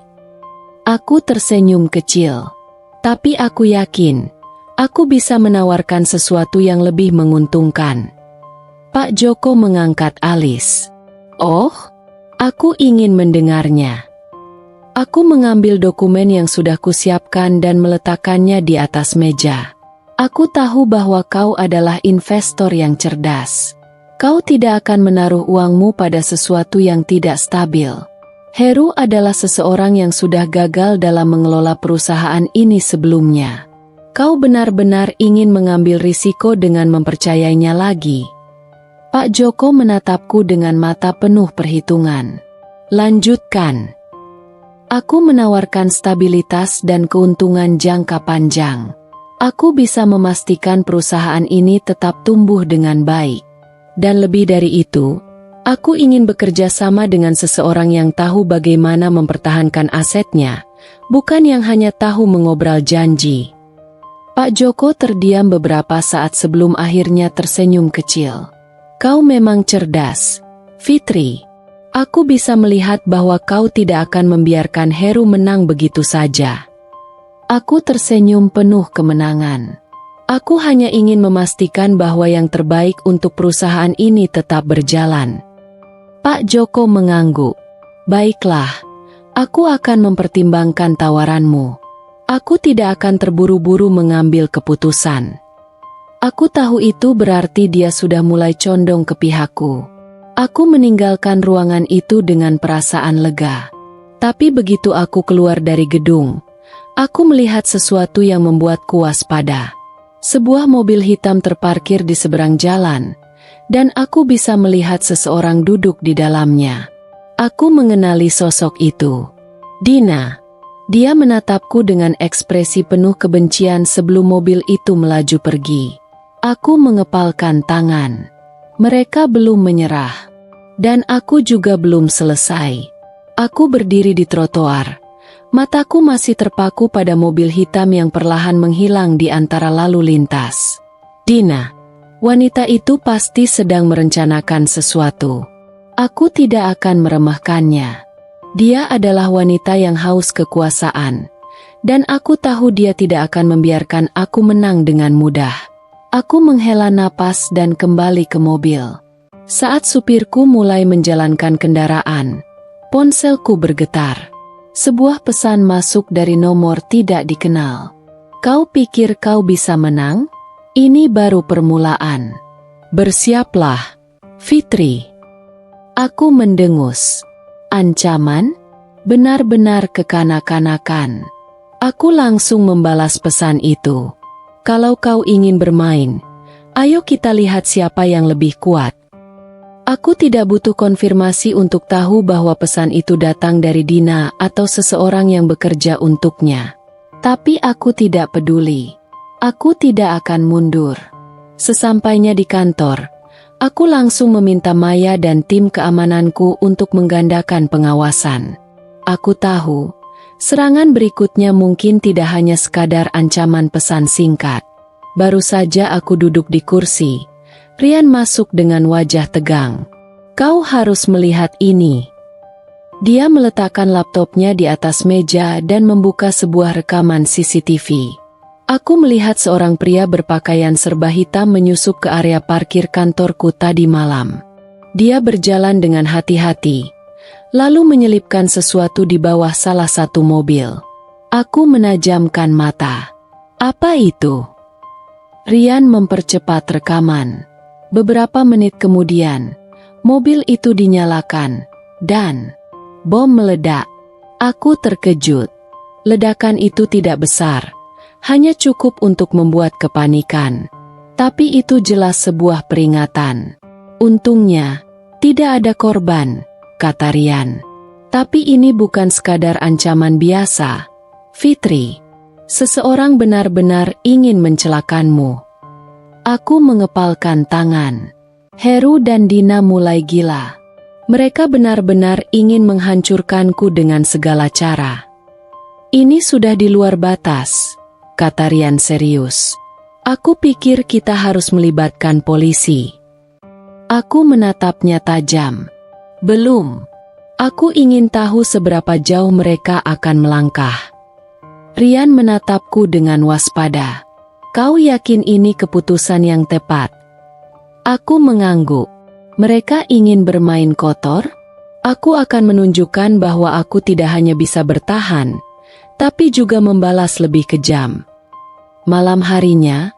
A: Aku tersenyum kecil. Tapi aku yakin, aku bisa menawarkan sesuatu yang lebih menguntungkan. Pak Joko mengangkat alis. Oh, aku ingin mendengarnya. Aku mengambil dokumen yang sudah kusiapkan dan meletakkannya di atas meja. Aku tahu bahwa kau adalah investor yang cerdas. Kau tidak akan menaruh uangmu pada sesuatu yang tidak stabil. Heru adalah seseorang yang sudah gagal dalam mengelola perusahaan ini sebelumnya. Kau benar-benar ingin mengambil risiko dengan mempercayainya lagi. Pak Joko menatapku dengan mata penuh perhitungan. Lanjutkan. Aku menawarkan stabilitas dan keuntungan jangka panjang. Aku bisa memastikan perusahaan ini tetap tumbuh dengan baik. Dan lebih dari itu, aku ingin bekerja sama dengan seseorang yang tahu bagaimana mempertahankan asetnya, bukan yang hanya tahu mengobrol janji. Pak Joko terdiam beberapa saat sebelum akhirnya tersenyum kecil. Kau memang cerdas, Fitri. Aku bisa melihat bahwa kau tidak akan membiarkan Heru menang begitu saja. Aku tersenyum penuh kemenangan. Aku hanya ingin memastikan bahwa yang terbaik untuk perusahaan ini tetap berjalan. Pak Joko mengangguk. Baiklah, aku akan mempertimbangkan tawaranmu. Aku tidak akan terburu-buru mengambil keputusan. Aku tahu itu berarti dia sudah mulai condong ke pihakku. Aku meninggalkan ruangan itu dengan perasaan lega. Tapi begitu aku keluar dari gedung, aku melihat sesuatu yang membuatku waspada. Sebuah mobil hitam terparkir di seberang jalan, dan aku bisa melihat seseorang duduk di dalamnya. Aku mengenali sosok itu. Dina. Dia menatapku dengan ekspresi penuh kebencian sebelum mobil itu melaju pergi. Aku mengepalkan tangan. Mereka belum menyerah. Dan aku juga belum selesai. Aku berdiri di trotoar. Mataku masih terpaku pada mobil hitam yang perlahan menghilang di antara lalu lintas. Dina. Wanita itu pasti sedang merencanakan sesuatu. Aku tidak akan meremehkannya. Dia adalah wanita yang haus kekuasaan, dan aku tahu dia tidak akan membiarkan aku menang dengan mudah. Aku menghela napas dan kembali ke mobil. Saat supirku mulai menjalankan kendaraan, ponselku bergetar. Sebuah pesan masuk dari nomor tidak dikenal. Kau pikir kau bisa menang? Ini baru permulaan. Bersiaplah, Fitri. Aku mendengus. Ancaman? Benar-benar kekanak-kanakan. Aku langsung membalas pesan itu. Kalau kau ingin bermain, ayo kita lihat siapa yang lebih kuat. Aku tidak butuh konfirmasi untuk tahu bahwa pesan itu datang dari Dina atau seseorang yang bekerja untuknya. Tapi aku tidak peduli. Aku tidak akan mundur. Sesampainya di kantor, aku langsung meminta Maya dan tim keamananku untuk menggandakan pengawasan. Aku tahu, Serangan berikutnya mungkin tidak hanya sekadar ancaman pesan singkat. Baru saja aku duduk di kursi, Rian masuk dengan wajah tegang. Kau harus melihat ini. Dia meletakkan laptopnya di atas meja dan membuka sebuah rekaman CCTV. Aku melihat seorang pria berpakaian serba hitam menyusup ke area parkir kantorku tadi malam. Dia berjalan dengan hati-hati, lalu menyelipkan sesuatu di bawah salah satu mobil. Aku menajamkan mata. Apa itu? Rian mempercepat rekaman. Beberapa menit kemudian, mobil itu dinyalakan, dan bom meledak. Aku terkejut. Ledakan itu tidak besar, hanya cukup untuk membuat kepanikan. Tapi itu jelas sebuah peringatan. Untungnya, tidak ada korban, kata Rian. Tapi ini bukan sekadar ancaman biasa, Fitri. Seseorang benar-benar ingin mencelakanmu. Aku mengepalkan tangan. Heru dan Dina mulai gila. Mereka benar-benar ingin menghancurkanku dengan segala cara. Ini sudah di luar batas, kata Rian serius. Aku pikir kita harus melibatkan polisi. Aku menatapnya tajam. Belum. Aku ingin tahu seberapa jauh mereka akan melangkah. Rian menatapku dengan waspada. Kau yakin ini keputusan yang tepat? Aku mengangguk. Mereka ingin bermain kotor? Aku akan menunjukkan bahwa aku tidak hanya bisa bertahan, tapi juga membalas lebih kejam. Malam harinya,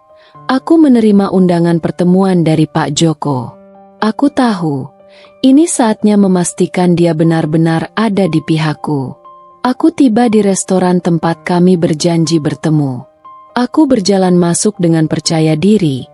A: aku menerima undangan pertemuan dari Pak Joko. Aku tahu, ini saatnya memastikan dia benar-benar ada di pihakku. Aku tiba di restoran tempat kami berjanji bertemu. Aku berjalan masuk dengan percaya diri,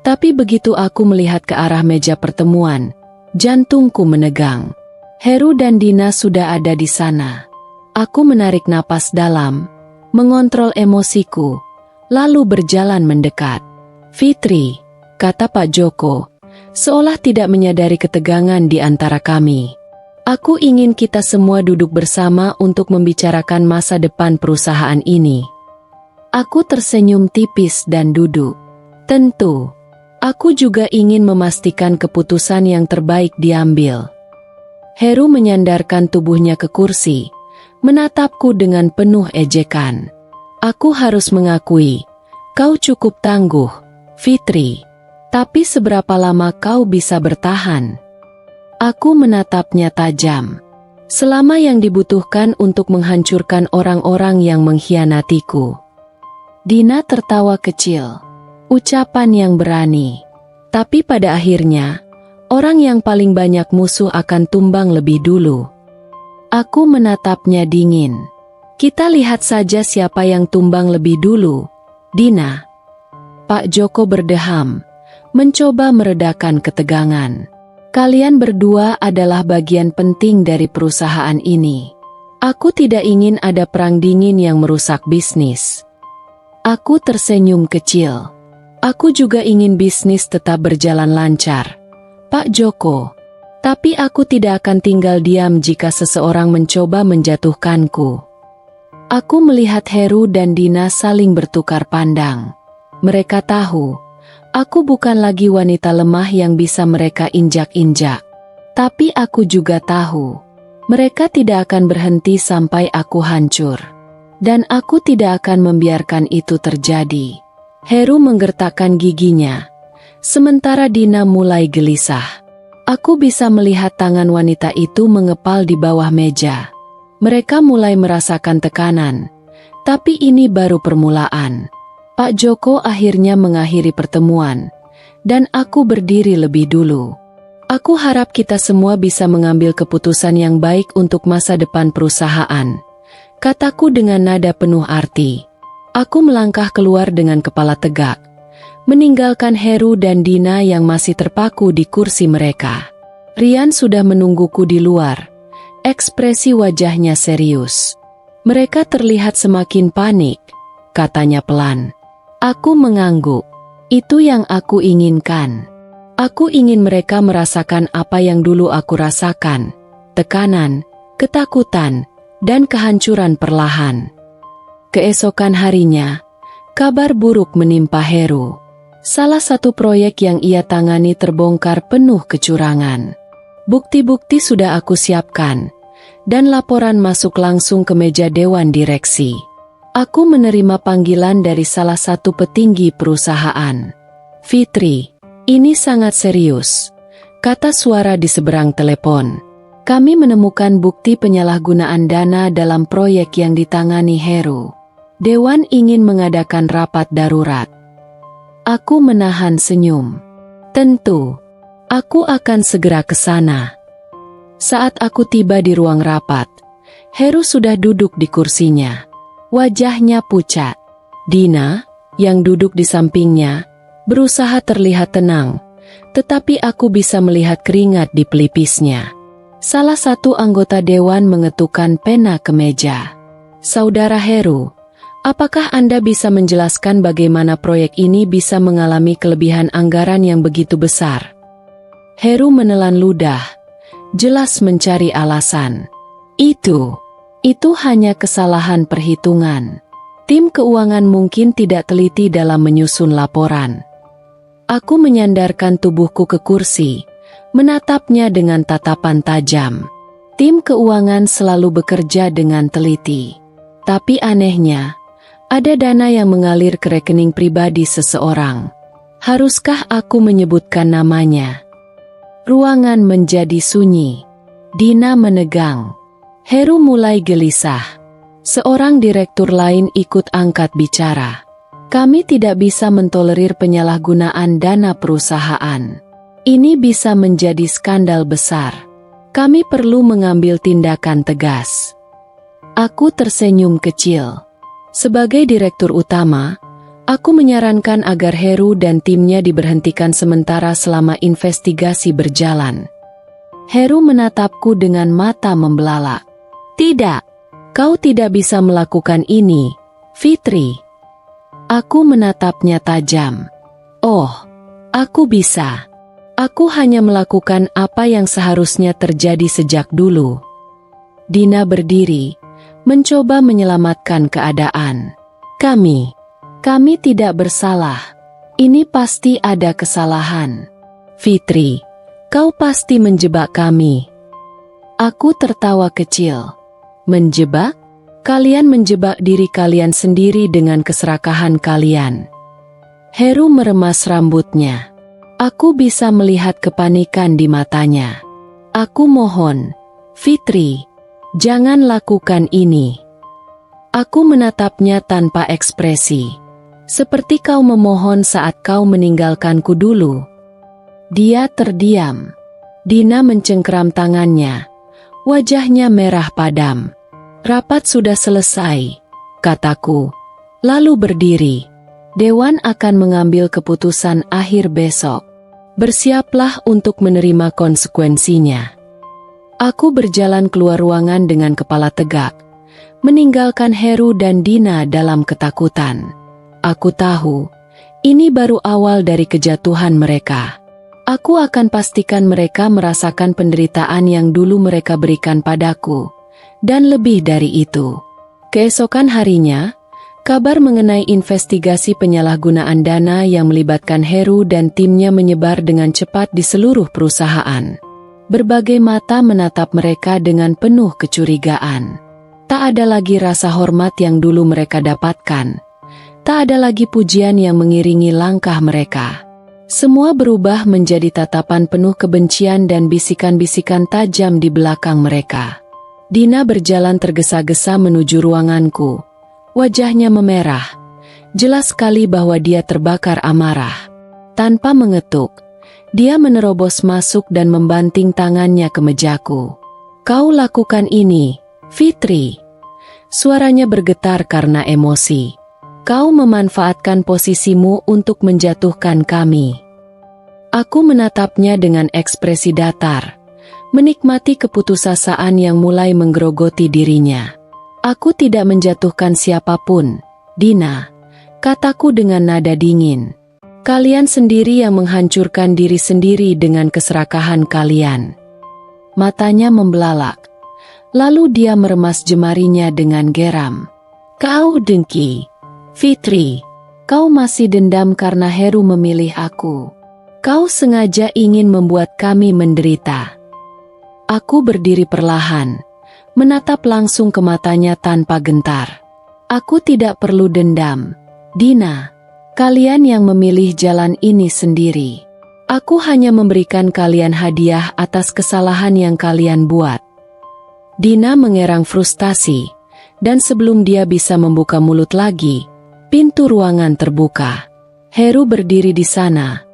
A: tapi begitu aku melihat ke arah meja pertemuan, jantungku menegang. Heru dan Dina sudah ada di sana. Aku menarik napas dalam, mengontrol emosiku, lalu berjalan mendekat. Fitri, kata Pak Joko, seolah tidak menyadari ketegangan di antara kami. Aku ingin kita semua duduk bersama untuk membicarakan masa depan perusahaan ini. Aku tersenyum tipis dan duduk. Tentu, aku juga ingin memastikan keputusan yang terbaik diambil. Heru menyandarkan tubuhnya ke kursi, menatapku dengan penuh ejekan. Aku harus mengakui, kau cukup tangguh, Fitri. Tapi seberapa lama kau bisa bertahan? Aku menatapnya tajam. Selama yang dibutuhkan untuk menghancurkan orang-orang yang mengkhianatiku. Dina tertawa kecil. Ucapan yang berani. Tapi pada akhirnya, orang yang paling banyak musuh akan tumbang lebih dulu. Aku menatapnya dingin. Kita lihat saja siapa yang tumbang lebih dulu, Dina. Pak Joko berdeham, mencoba meredakan ketegangan. Kalian berdua adalah bagian penting dari perusahaan ini. Aku tidak ingin ada perang dingin yang merusak bisnis. Aku tersenyum kecil. Aku juga ingin bisnis tetap berjalan lancar, Pak Joko. Tapi aku tidak akan tinggal diam jika seseorang mencoba menjatuhkanku. Aku melihat Heru dan Dina saling bertukar pandang. Mereka tahu, aku bukan lagi wanita lemah yang bisa mereka injak-injak. Tapi aku juga tahu, mereka tidak akan berhenti sampai aku hancur. Dan aku tidak akan membiarkan itu terjadi. Heru menggertakkan giginya, sementara Dina mulai gelisah. Aku bisa melihat tangan wanita itu mengepal di bawah meja. Mereka mulai merasakan tekanan, tapi ini baru permulaan. Pak Joko akhirnya mengakhiri pertemuan, dan aku berdiri lebih dulu. Aku harap kita semua bisa mengambil keputusan yang baik untuk masa depan perusahaan, kataku dengan nada penuh arti. Aku melangkah keluar dengan kepala tegak, meninggalkan Heru dan Dina yang masih terpaku di kursi mereka. Rian sudah menungguku di luar, ekspresi wajahnya serius. Mereka terlihat semakin panik, katanya pelan. Aku mengangguk. Itu yang aku inginkan. Aku ingin mereka merasakan apa yang dulu aku rasakan. Tekanan, ketakutan, dan kehancuran perlahan. Keesokan harinya, kabar buruk menimpa Heru. Salah satu proyek yang ia tangani terbongkar penuh kecurangan. Bukti-bukti sudah aku siapkan, dan laporan masuk langsung ke meja dewan direksi. Aku menerima panggilan dari salah satu petinggi perusahaan. "Fitri, ini sangat serius," kata suara di seberang telepon. "Kami menemukan bukti penyalahgunaan dana dalam proyek yang ditangani Heru. Dewan ingin mengadakan rapat darurat." Aku menahan senyum. Tentu, aku akan segera ke sana. Saat aku tiba di ruang rapat, Heru sudah duduk di kursinya. Wajahnya pucat. Dina, yang duduk di sampingnya, berusaha terlihat tenang, tetapi aku bisa melihat keringat di pelipisnya. Salah satu anggota dewan mengetukkan pena ke meja. "Saudara Heru, apakah Anda bisa menjelaskan bagaimana proyek ini bisa mengalami kelebihan anggaran yang begitu besar?" Heru menelan ludah, jelas mencari alasan. Itu hanya kesalahan perhitungan. Tim keuangan mungkin tidak teliti dalam menyusun laporan." Aku menyandarkan tubuhku ke kursi, menatapnya dengan tatapan tajam. Tim keuangan selalu bekerja dengan teliti. Tapi anehnya, ada dana yang mengalir ke rekening pribadi seseorang. Haruskah aku menyebutkan namanya? Ruangan menjadi sunyi. Dina menegang. Heru mulai gelisah. Seorang direktur lain ikut angkat bicara. "Kami tidak bisa mentolerir penyalahgunaan dana perusahaan. Ini bisa menjadi skandal besar. Kami perlu mengambil tindakan tegas." Aku tersenyum kecil. Sebagai direktur utama, aku menyarankan agar Heru dan timnya diberhentikan sementara selama investigasi berjalan. Heru menatapku dengan mata membelalak. "Tidak, kau tidak bisa melakukan ini, Fitri." Aku menatapnya tajam. "Oh, aku bisa. Aku hanya melakukan apa yang seharusnya terjadi sejak dulu." Dina berdiri, mencoba menyelamatkan keadaan. Kami tidak bersalah. Ini pasti ada kesalahan. Fitri, kau pasti menjebak kami." Aku tertawa kecil. "Menjebak? Kalian menjebak diri kalian sendiri dengan keserakahan kalian." Heru meremas rambutnya. Aku bisa melihat kepanikan di matanya. "Aku mohon, Fitri, jangan lakukan ini." Aku menatapnya tanpa ekspresi. "Seperti kau memohon saat kau meninggalkanku dulu." Dia terdiam. Dina mencengkeram tangannya. Wajahnya merah padam. "Rapat sudah selesai," kataku. Lalu berdiri. "Dewan akan mengambil keputusan akhir besok. Bersiaplah untuk menerima konsekuensinya." Aku berjalan keluar ruangan dengan kepala tegak, meninggalkan Heru dan Dina dalam ketakutan. Aku tahu, ini baru awal dari kejatuhan mereka. Aku akan pastikan mereka merasakan penderitaan yang dulu mereka berikan padaku. Dan lebih dari itu. Keesokan harinya, kabar mengenai investigasi penyalahgunaan dana yang melibatkan Heru dan timnya menyebar dengan cepat di seluruh perusahaan. Berbagai mata menatap mereka dengan penuh kecurigaan. Tak ada lagi rasa hormat yang dulu mereka dapatkan. Tak ada lagi pujian yang mengiringi langkah mereka. Semua berubah menjadi tatapan penuh kebencian dan bisikan-bisikan tajam di belakang mereka. Dina berjalan tergesa-gesa menuju ruanganku. Wajahnya memerah. Jelas sekali bahwa dia terbakar amarah. Tanpa mengetuk, dia menerobos masuk dan membanting tangannya ke mejaku. "Kau lakukan ini, Fitri." Suaranya bergetar karena emosi. "Kau memanfaatkan posisimu untuk menjatuhkan kami." Aku menatapnya dengan ekspresi datar, menikmati keputusasaan yang mulai menggerogoti dirinya. "Aku tidak menjatuhkan siapapun, Dina," kataku dengan nada dingin. "Kalian sendiri yang menghancurkan diri sendiri dengan keserakahan kalian." Matanya membelalak. Lalu dia meremas jemarinya dengan geram. Kau dengki, Fitri. Kau masih dendam karena Heru memilih aku. Kau sengaja ingin membuat kami menderita. Aku berdiri perlahan, menatap langsung ke matanya tanpa gentar. Aku tidak perlu dendam, Dina. Kalian yang memilih jalan ini sendiri. Aku hanya memberikan kalian hadiah atas kesalahan yang kalian buat. Dina mengerang frustasi, dan sebelum dia bisa membuka mulut lagi, pintu ruangan terbuka. Heru berdiri di sana,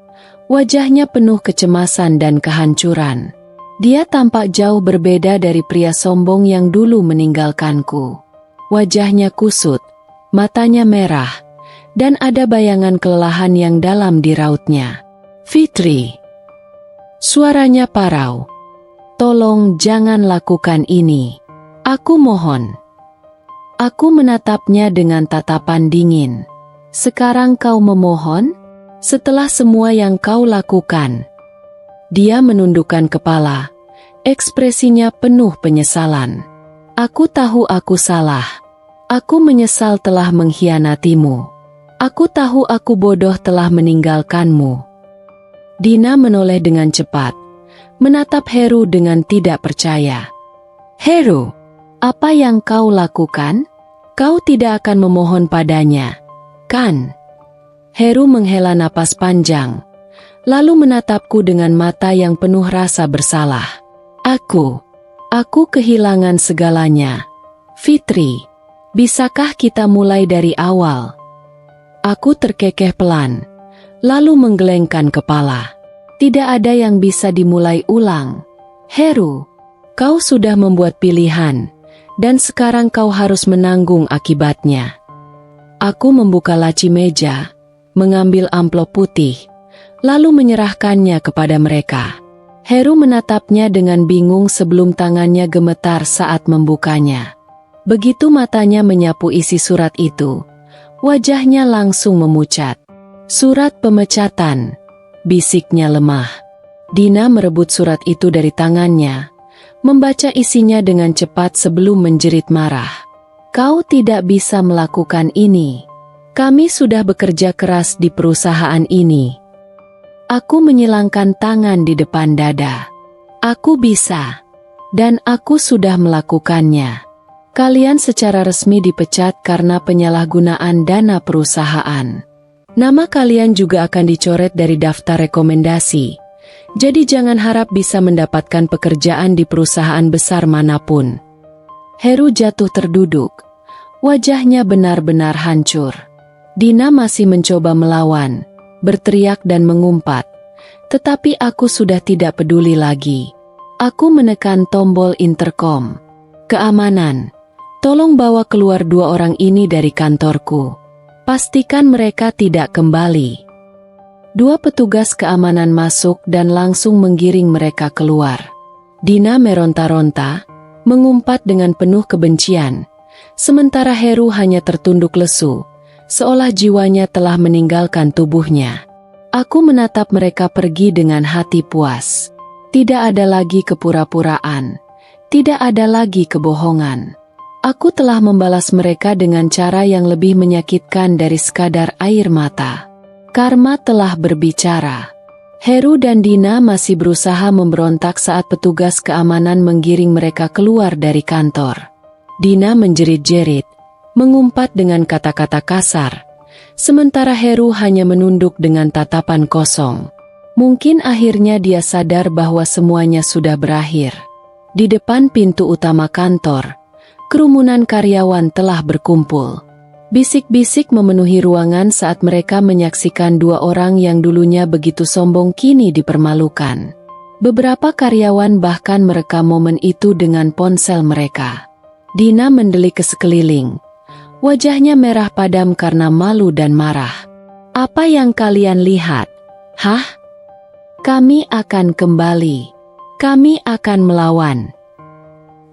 A: wajahnya penuh kecemasan dan kehancuran. Dia tampak jauh berbeda dari pria sombong yang dulu meninggalkanku. Wajahnya kusut, matanya merah, dan ada bayangan kelelahan yang dalam di rautnya. Fitri. Suaranya parau. Tolong jangan lakukan ini. Aku mohon. Aku menatapnya dengan tatapan dingin. Sekarang kau memohon? Setelah semua yang kau lakukan. Dia menundukkan kepala. Ekspresinya penuh penyesalan. Aku tahu aku salah. Aku menyesal telah mengkhianatimu. Aku tahu aku bodoh telah meninggalkanmu. Dina menoleh dengan cepat, menatap Heru dengan tidak percaya. Heru, apa yang kau lakukan? Kau tidak akan memohon padanya, kan? Heru menghela napas panjang, lalu menatapku dengan mata yang penuh rasa bersalah. Aku kehilangan segalanya. Fitri, bisakah kita mulai dari awal? Aku terkekeh pelan, lalu menggelengkan kepala. Tidak ada yang bisa dimulai ulang. Heru, kau sudah membuat pilihan, dan sekarang kau harus menanggung akibatnya. Aku membuka laci meja, mengambil amplop putih, lalu menyerahkannya kepada mereka. Heru menatapnya dengan bingung sebelum tangannya gemetar saat membukanya. Begitu matanya menyapu isi surat itu, wajahnya langsung memucat. Surat pemecatan, bisiknya lemah. Dina merebut surat itu dari tangannya, membaca isinya dengan cepat sebelum menjerit marah. Kau tidak bisa melakukan ini. Kami sudah bekerja keras di perusahaan ini. Aku menyilangkan tangan di depan dada. Aku bisa. Dan aku sudah melakukannya. Kalian secara resmi dipecat karena penyalahgunaan dana perusahaan. Nama kalian juga akan dicoret dari daftar rekomendasi. Jadi jangan harap bisa mendapatkan pekerjaan di perusahaan besar manapun. Heru jatuh terduduk. Wajahnya benar-benar hancur. Dina masih mencoba melawan, berteriak dan mengumpat. Tetapi aku sudah tidak peduli lagi. Aku menekan tombol intercom. Keamanan, tolong bawa keluar 2 orang ini dari kantorku. Pastikan mereka tidak kembali. 2 petugas keamanan masuk dan langsung menggiring mereka keluar. Dina meronta-ronta, mengumpat dengan penuh kebencian. Sementara Heru hanya tertunduk lesu, seolah jiwanya telah meninggalkan tubuhnya. Aku menatap mereka pergi dengan hati puas. Tidak ada lagi kepura-puraan. Tidak ada lagi kebohongan. Aku telah membalas mereka dengan cara yang lebih menyakitkan dari sekadar air mata. Karma telah berbicara. Heru dan Dina masih berusaha memberontak saat petugas keamanan menggiring mereka keluar dari kantor. Dina menjerit-jerit, mengumpat dengan kata-kata kasar, sementara Heru hanya menunduk dengan tatapan kosong. Mungkin akhirnya dia sadar bahwa semuanya sudah berakhir. Di depan pintu utama kantor, kerumunan karyawan telah berkumpul. Bisik-bisik memenuhi ruangan saat mereka menyaksikan 2 orang yang dulunya begitu sombong kini dipermalukan. Beberapa karyawan bahkan merekam momen itu dengan ponsel mereka. Dina mendelik ke sekeliling. Wajahnya merah padam karena malu dan marah. Apa yang kalian lihat? Hah? Kami akan kembali. Kami akan melawan.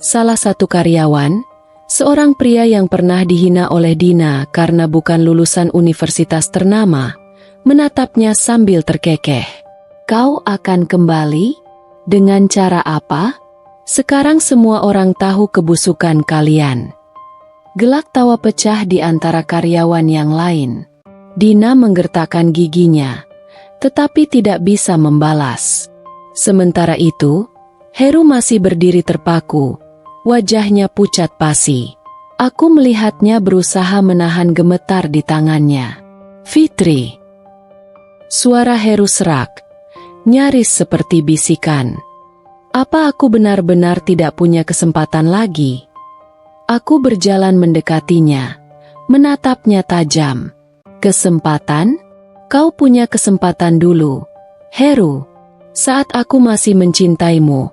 A: Salah satu karyawan, seorang pria yang pernah dihina oleh Dina karena bukan lulusan universitas ternama, menatapnya sambil terkekeh. Kau akan kembali? Dengan cara apa? Sekarang semua orang tahu kebusukan kalian." Gelak tawa pecah di antara karyawan yang lain. Dina menggertakkan giginya, tetapi tidak bisa membalas. Sementara itu, Heru masih berdiri terpaku, wajahnya pucat pasi. Aku melihatnya berusaha menahan gemetar di tangannya. "Fitri." Suara Heru serak, nyaris seperti bisikan. Apa aku benar-benar tidak punya kesempatan lagi? Aku berjalan mendekatinya, menatapnya tajam. "Kesempatan? Kau punya kesempatan dulu, Heru. Saat aku masih mencintaimu.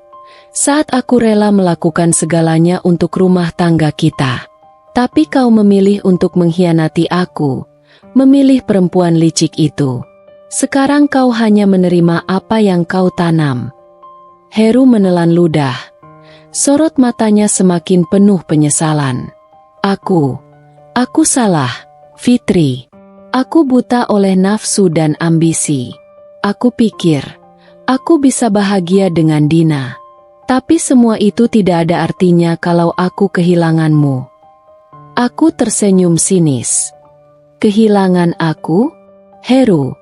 A: Saat aku rela melakukan segalanya untuk rumah tangga kita. Tapi kau memilih untuk mengkhianati aku, memilih perempuan licik itu. Sekarang kau hanya menerima apa yang kau tanam." Heru menelan ludah. Sorot matanya semakin penuh penyesalan. Aku salah, Fitri. Aku buta oleh nafsu dan ambisi. Aku pikir, aku bisa bahagia dengan Dina. Tapi semua itu tidak ada artinya kalau aku kehilanganmu." Aku tersenyum sinis. "Kehilangan aku? Heru,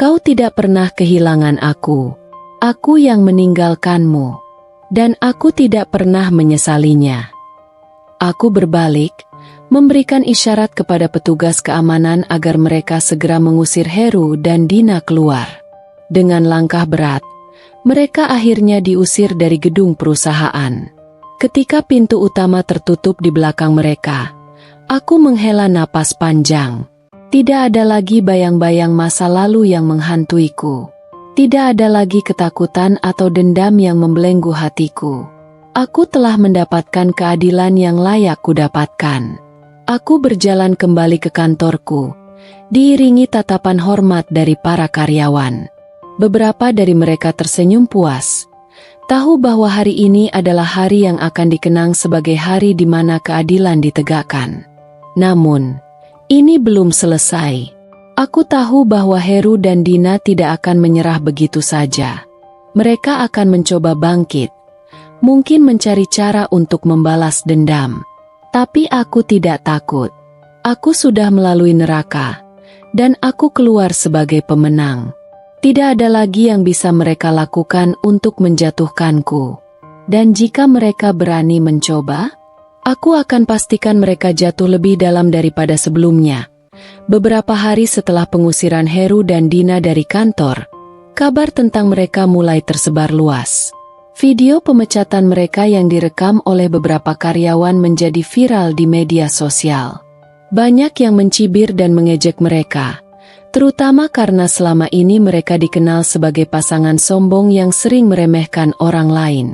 A: kau tidak pernah kehilangan aku. Aku yang meninggalkanmu. Dan aku tidak pernah menyesalinya." Aku berbalik, memberikan isyarat kepada petugas keamanan agar mereka segera mengusir Heru dan Dina keluar. Dengan langkah berat, mereka akhirnya diusir dari gedung perusahaan. Ketika pintu utama tertutup di belakang mereka, aku menghela napas panjang. Tidak ada lagi bayang-bayang masa lalu yang menghantuiku. Tidak ada lagi ketakutan atau dendam yang membelenggu hatiku. Aku telah mendapatkan keadilan yang layak kudapatkan. Aku berjalan kembali ke kantorku, diiringi tatapan hormat dari para karyawan. Beberapa dari mereka tersenyum puas, tahu bahwa hari ini adalah hari yang akan dikenang sebagai hari di mana keadilan ditegakkan. Namun, ini belum selesai. Aku tahu bahwa Heru dan Dina tidak akan menyerah begitu saja. Mereka akan mencoba bangkit, mungkin mencari cara untuk membalas dendam. Tapi aku tidak takut. Aku sudah melalui neraka, dan aku keluar sebagai pemenang. Tidak ada lagi yang bisa mereka lakukan untuk menjatuhkanku. Dan jika mereka berani mencoba, aku akan pastikan mereka jatuh lebih dalam daripada sebelumnya. Beberapa hari setelah pengusiran Heru dan Dina dari kantor, kabar tentang mereka mulai tersebar luas. Video pemecatan mereka yang direkam oleh beberapa karyawan menjadi viral di media sosial. Banyak yang mencibir dan mengejek mereka, terutama karena selama ini mereka dikenal sebagai pasangan sombong yang sering meremehkan orang lain.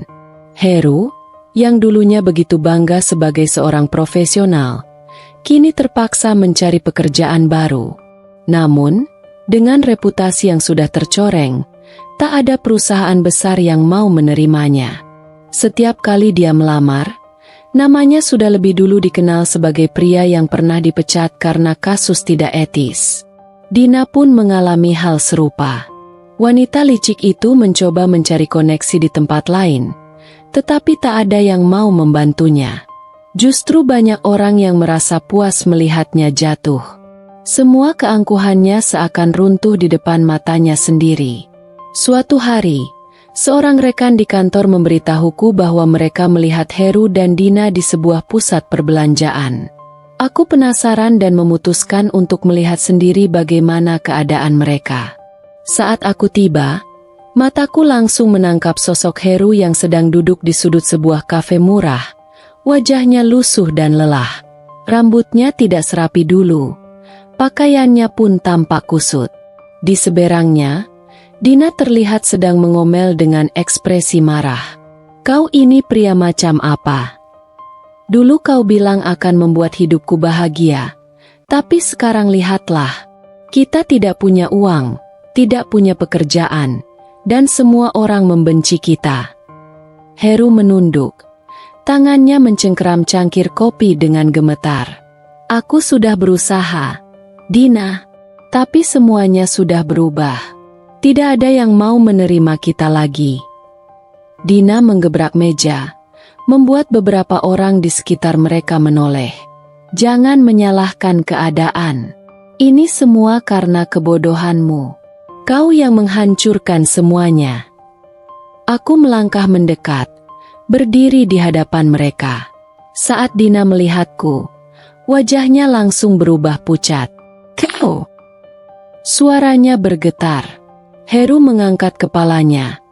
A: Heru, yang dulunya begitu bangga sebagai seorang profesional, kini terpaksa mencari pekerjaan baru. Namun, dengan reputasi yang sudah tercoreng, tak ada perusahaan besar yang mau menerimanya. Setiap kali dia melamar, namanya sudah lebih dulu dikenal sebagai pria yang pernah dipecat karena kasus tidak etis. Dina pun mengalami hal serupa. Wanita licik itu mencoba mencari koneksi di tempat lain, tetapi tak ada yang mau membantunya. Justru banyak orang yang merasa puas melihatnya jatuh. Semua keangkuhannya seakan runtuh di depan matanya sendiri. Suatu hari, seorang rekan di kantor memberitahuku bahwa mereka melihat Heru dan Dina di sebuah pusat perbelanjaan. Aku penasaran dan memutuskan untuk melihat sendiri bagaimana keadaan mereka. Saat aku tiba, mataku langsung menangkap sosok Heru yang sedang duduk di sudut sebuah kafe murah. Wajahnya lusuh dan lelah. Rambutnya tidak serapi dulu. Pakaiannya pun tampak kusut. Di seberangnya, Dina terlihat sedang mengomel dengan ekspresi marah. "Kau ini pria macam apa? Dulu kau bilang akan membuat hidupku bahagia. Tapi sekarang lihatlah. Kita tidak punya uang, tidak punya pekerjaan, dan semua orang membenci kita." Heru menunduk. Tangannya mencengkeram cangkir kopi dengan gemetar. "Aku sudah berusaha, Dina, tapi semuanya sudah berubah. Tidak ada yang mau menerima kita lagi." Dina menggebrak meja, membuat beberapa orang di sekitar mereka menoleh. Jangan menyalahkan keadaan. Ini semua karena kebodohanmu. Kau yang menghancurkan semuanya. Aku melangkah mendekat, berdiri di hadapan mereka. Saat Dina melihatku, wajahnya langsung berubah pucat. Kau! Suaranya bergetar. Heru mengangkat kepalanya,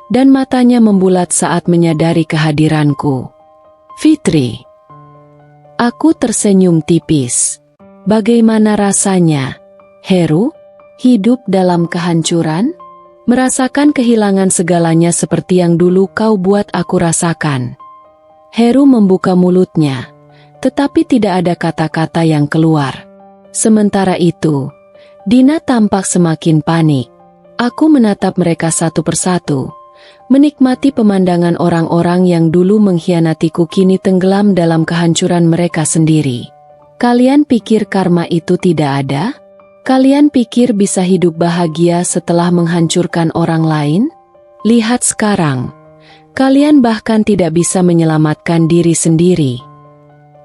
A: dan matanya membulat saat menyadari kehadiranku. Fitri. Aku tersenyum tipis. Bagaimana rasanya, Heru? Hidup dalam kehancuran? Merasakan kehilangan segalanya seperti yang dulu kau buat aku rasakan. Heru membuka mulutnya, tetapi tidak ada kata-kata yang keluar. Sementara itu, Dina tampak semakin panik. Aku menatap mereka satu persatu, menikmati pemandangan orang-orang yang dulu mengkhianatiku kini tenggelam dalam kehancuran mereka sendiri. Kalian pikir karma itu tidak ada? Kalian pikir bisa hidup bahagia setelah menghancurkan orang lain? Lihat sekarang, kalian bahkan tidak bisa menyelamatkan diri sendiri.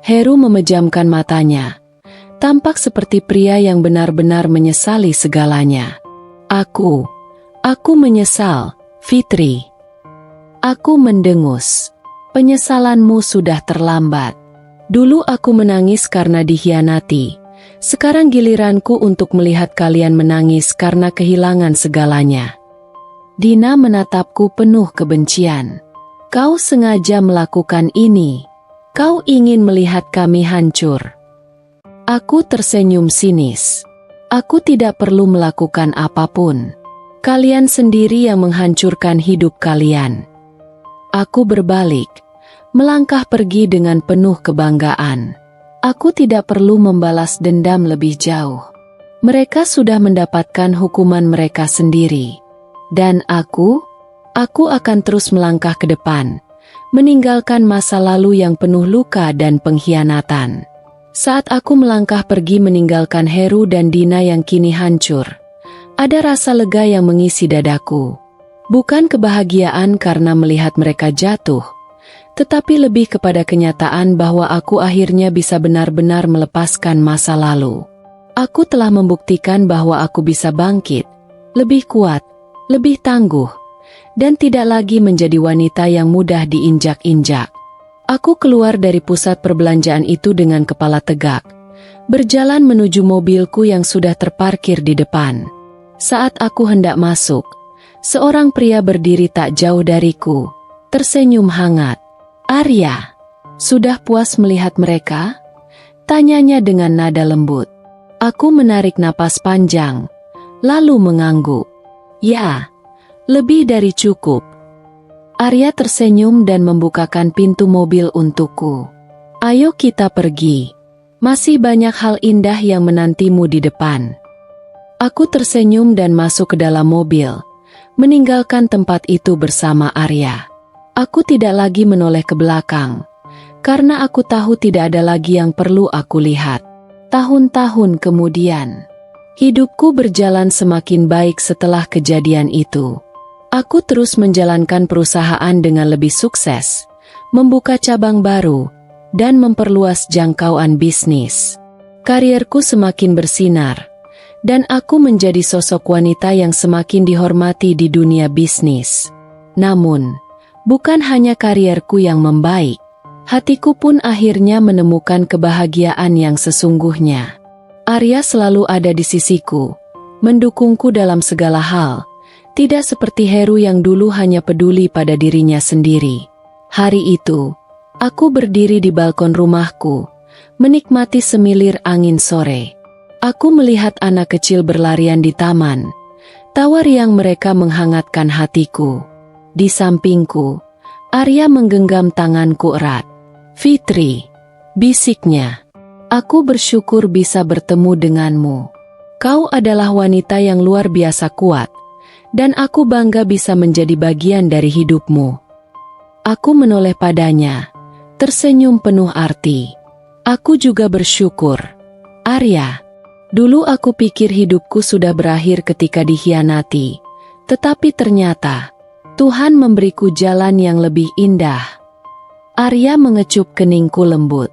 A: Heru memejamkan matanya, tampak seperti pria yang benar-benar menyesali segalanya. Aku menyesal, Fitri. Aku mendengus. Penyesalanmu sudah terlambat. Dulu aku menangis karena dikhianati. Sekarang giliranku untuk melihat kalian menangis karena kehilangan segalanya. Dina menatapku penuh kebencian. Kau sengaja melakukan ini. Kau ingin melihat kami hancur. Aku tersenyum sinis. Aku tidak perlu melakukan apapun. Kalian sendiri yang menghancurkan hidup kalian. Aku berbalik, melangkah pergi dengan penuh kebanggaan. Aku tidak perlu membalas dendam lebih jauh. Mereka sudah mendapatkan hukuman mereka sendiri. Dan aku akan terus melangkah ke depan, meninggalkan masa lalu yang penuh luka dan pengkhianatan. Saat aku melangkah pergi meninggalkan Heru dan Dina yang kini hancur, ada rasa lega yang mengisi dadaku. Bukan kebahagiaan karena melihat mereka jatuh, tetapi lebih kepada kenyataan bahwa aku akhirnya bisa benar-benar melepaskan masa lalu. Aku telah membuktikan bahwa aku bisa bangkit, lebih kuat, lebih tangguh, dan tidak lagi menjadi wanita yang mudah diinjak-injak. Aku keluar dari pusat perbelanjaan itu dengan kepala tegak, berjalan menuju mobilku yang sudah terparkir di depan. Saat aku hendak masuk, seorang pria berdiri tak jauh dariku, tersenyum hangat. Arya, sudah puas melihat mereka? Tanyanya dengan nada lembut. Aku menarik napas panjang, lalu mengangguk. Ya, lebih dari cukup. Arya tersenyum dan membukakan pintu mobil untukku. Ayo kita pergi. Masih banyak hal indah yang menantimu di depan. Aku tersenyum dan masuk ke dalam mobil, meninggalkan tempat itu bersama Arya. Aku tidak lagi menoleh ke belakang, karena aku tahu tidak ada lagi yang perlu aku lihat. Tahun-tahun kemudian, hidupku berjalan semakin baik setelah kejadian itu. Aku terus menjalankan perusahaan dengan lebih sukses, membuka cabang baru, dan memperluas jangkauan bisnis. Karierku semakin bersinar, dan aku menjadi sosok wanita yang semakin dihormati di dunia bisnis. Namun, bukan hanya karierku yang membaik, hatiku pun akhirnya menemukan kebahagiaan yang sesungguhnya. Arya selalu ada di sisiku, mendukungku dalam segala hal. Tidak seperti Heru yang dulu hanya peduli pada dirinya sendiri. Hari itu, aku berdiri di balkon rumahku, menikmati semilir angin sore. Aku melihat anak kecil berlarian di taman. Tawa riang mereka menghangatkan hatiku. Di sampingku, Arya menggenggam tanganku erat. Fitri, bisiknya. Aku bersyukur bisa bertemu denganmu. Kau adalah wanita yang luar biasa kuat. Dan aku bangga bisa menjadi bagian dari hidupmu. Aku menoleh padanya, tersenyum penuh arti. Aku juga bersyukur. Arya, dulu aku pikir hidupku sudah berakhir ketika dikhianati. Tetapi ternyata, Tuhan memberiku jalan yang lebih indah. Arya mengecup keningku lembut.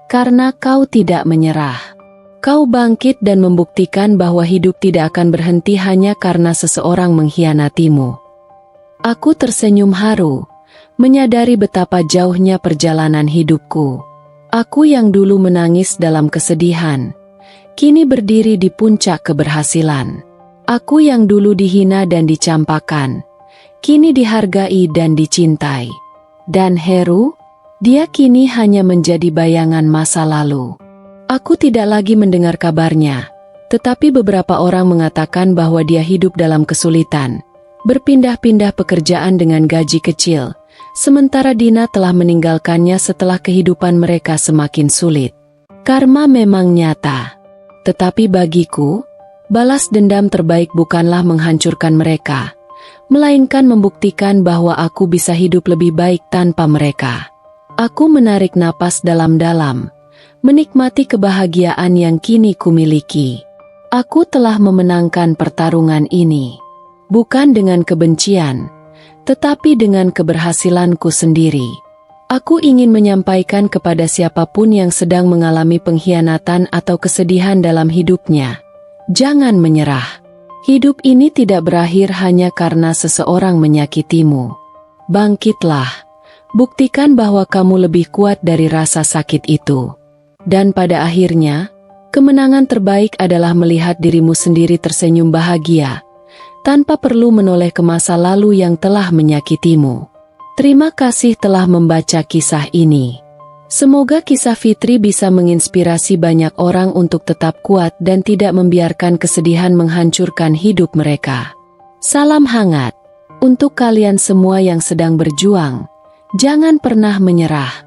A: Karena kau tidak menyerah. Kau bangkit dan membuktikan bahwa hidup tidak akan berhenti hanya karena seseorang mengkhianatimu. Aku tersenyum haru, menyadari betapa jauhnya perjalanan hidupku. Aku yang dulu menangis dalam kesedihan, kini berdiri di puncak keberhasilan. Aku yang dulu dihina dan dicampakan, kini dihargai dan dicintai. Dan Heru, dia kini hanya menjadi bayangan masa lalu. Aku tidak lagi mendengar kabarnya, tetapi beberapa orang mengatakan bahwa dia hidup dalam kesulitan, berpindah-pindah pekerjaan dengan gaji kecil, sementara Dina telah meninggalkannya setelah kehidupan mereka semakin sulit. Karma memang nyata, tetapi bagiku, balas dendam terbaik bukanlah menghancurkan mereka, melainkan membuktikan bahwa aku bisa hidup lebih baik tanpa mereka. Aku menarik napas dalam-dalam, menikmati kebahagiaan yang kini kumiliki. Aku telah memenangkan pertarungan ini, bukan dengan kebencian, tetapi dengan keberhasilanku sendiri. Aku ingin menyampaikan kepada siapapun yang sedang mengalami pengkhianatan atau kesedihan dalam hidupnya, jangan menyerah. Hidup ini tidak berakhir hanya karena seseorang menyakitimu. Bangkitlah, buktikan bahwa kamu lebih kuat dari rasa sakit itu. Dan pada akhirnya, kemenangan terbaik adalah melihat dirimu sendiri tersenyum bahagia, tanpa perlu menoleh ke masa lalu yang telah menyakitimu. Terima kasih telah membaca kisah ini. Semoga kisah Fitri bisa menginspirasi banyak orang untuk tetap kuat dan tidak membiarkan kesedihan menghancurkan hidup mereka. Salam hangat untuk kalian semua yang sedang berjuang. Jangan pernah menyerah.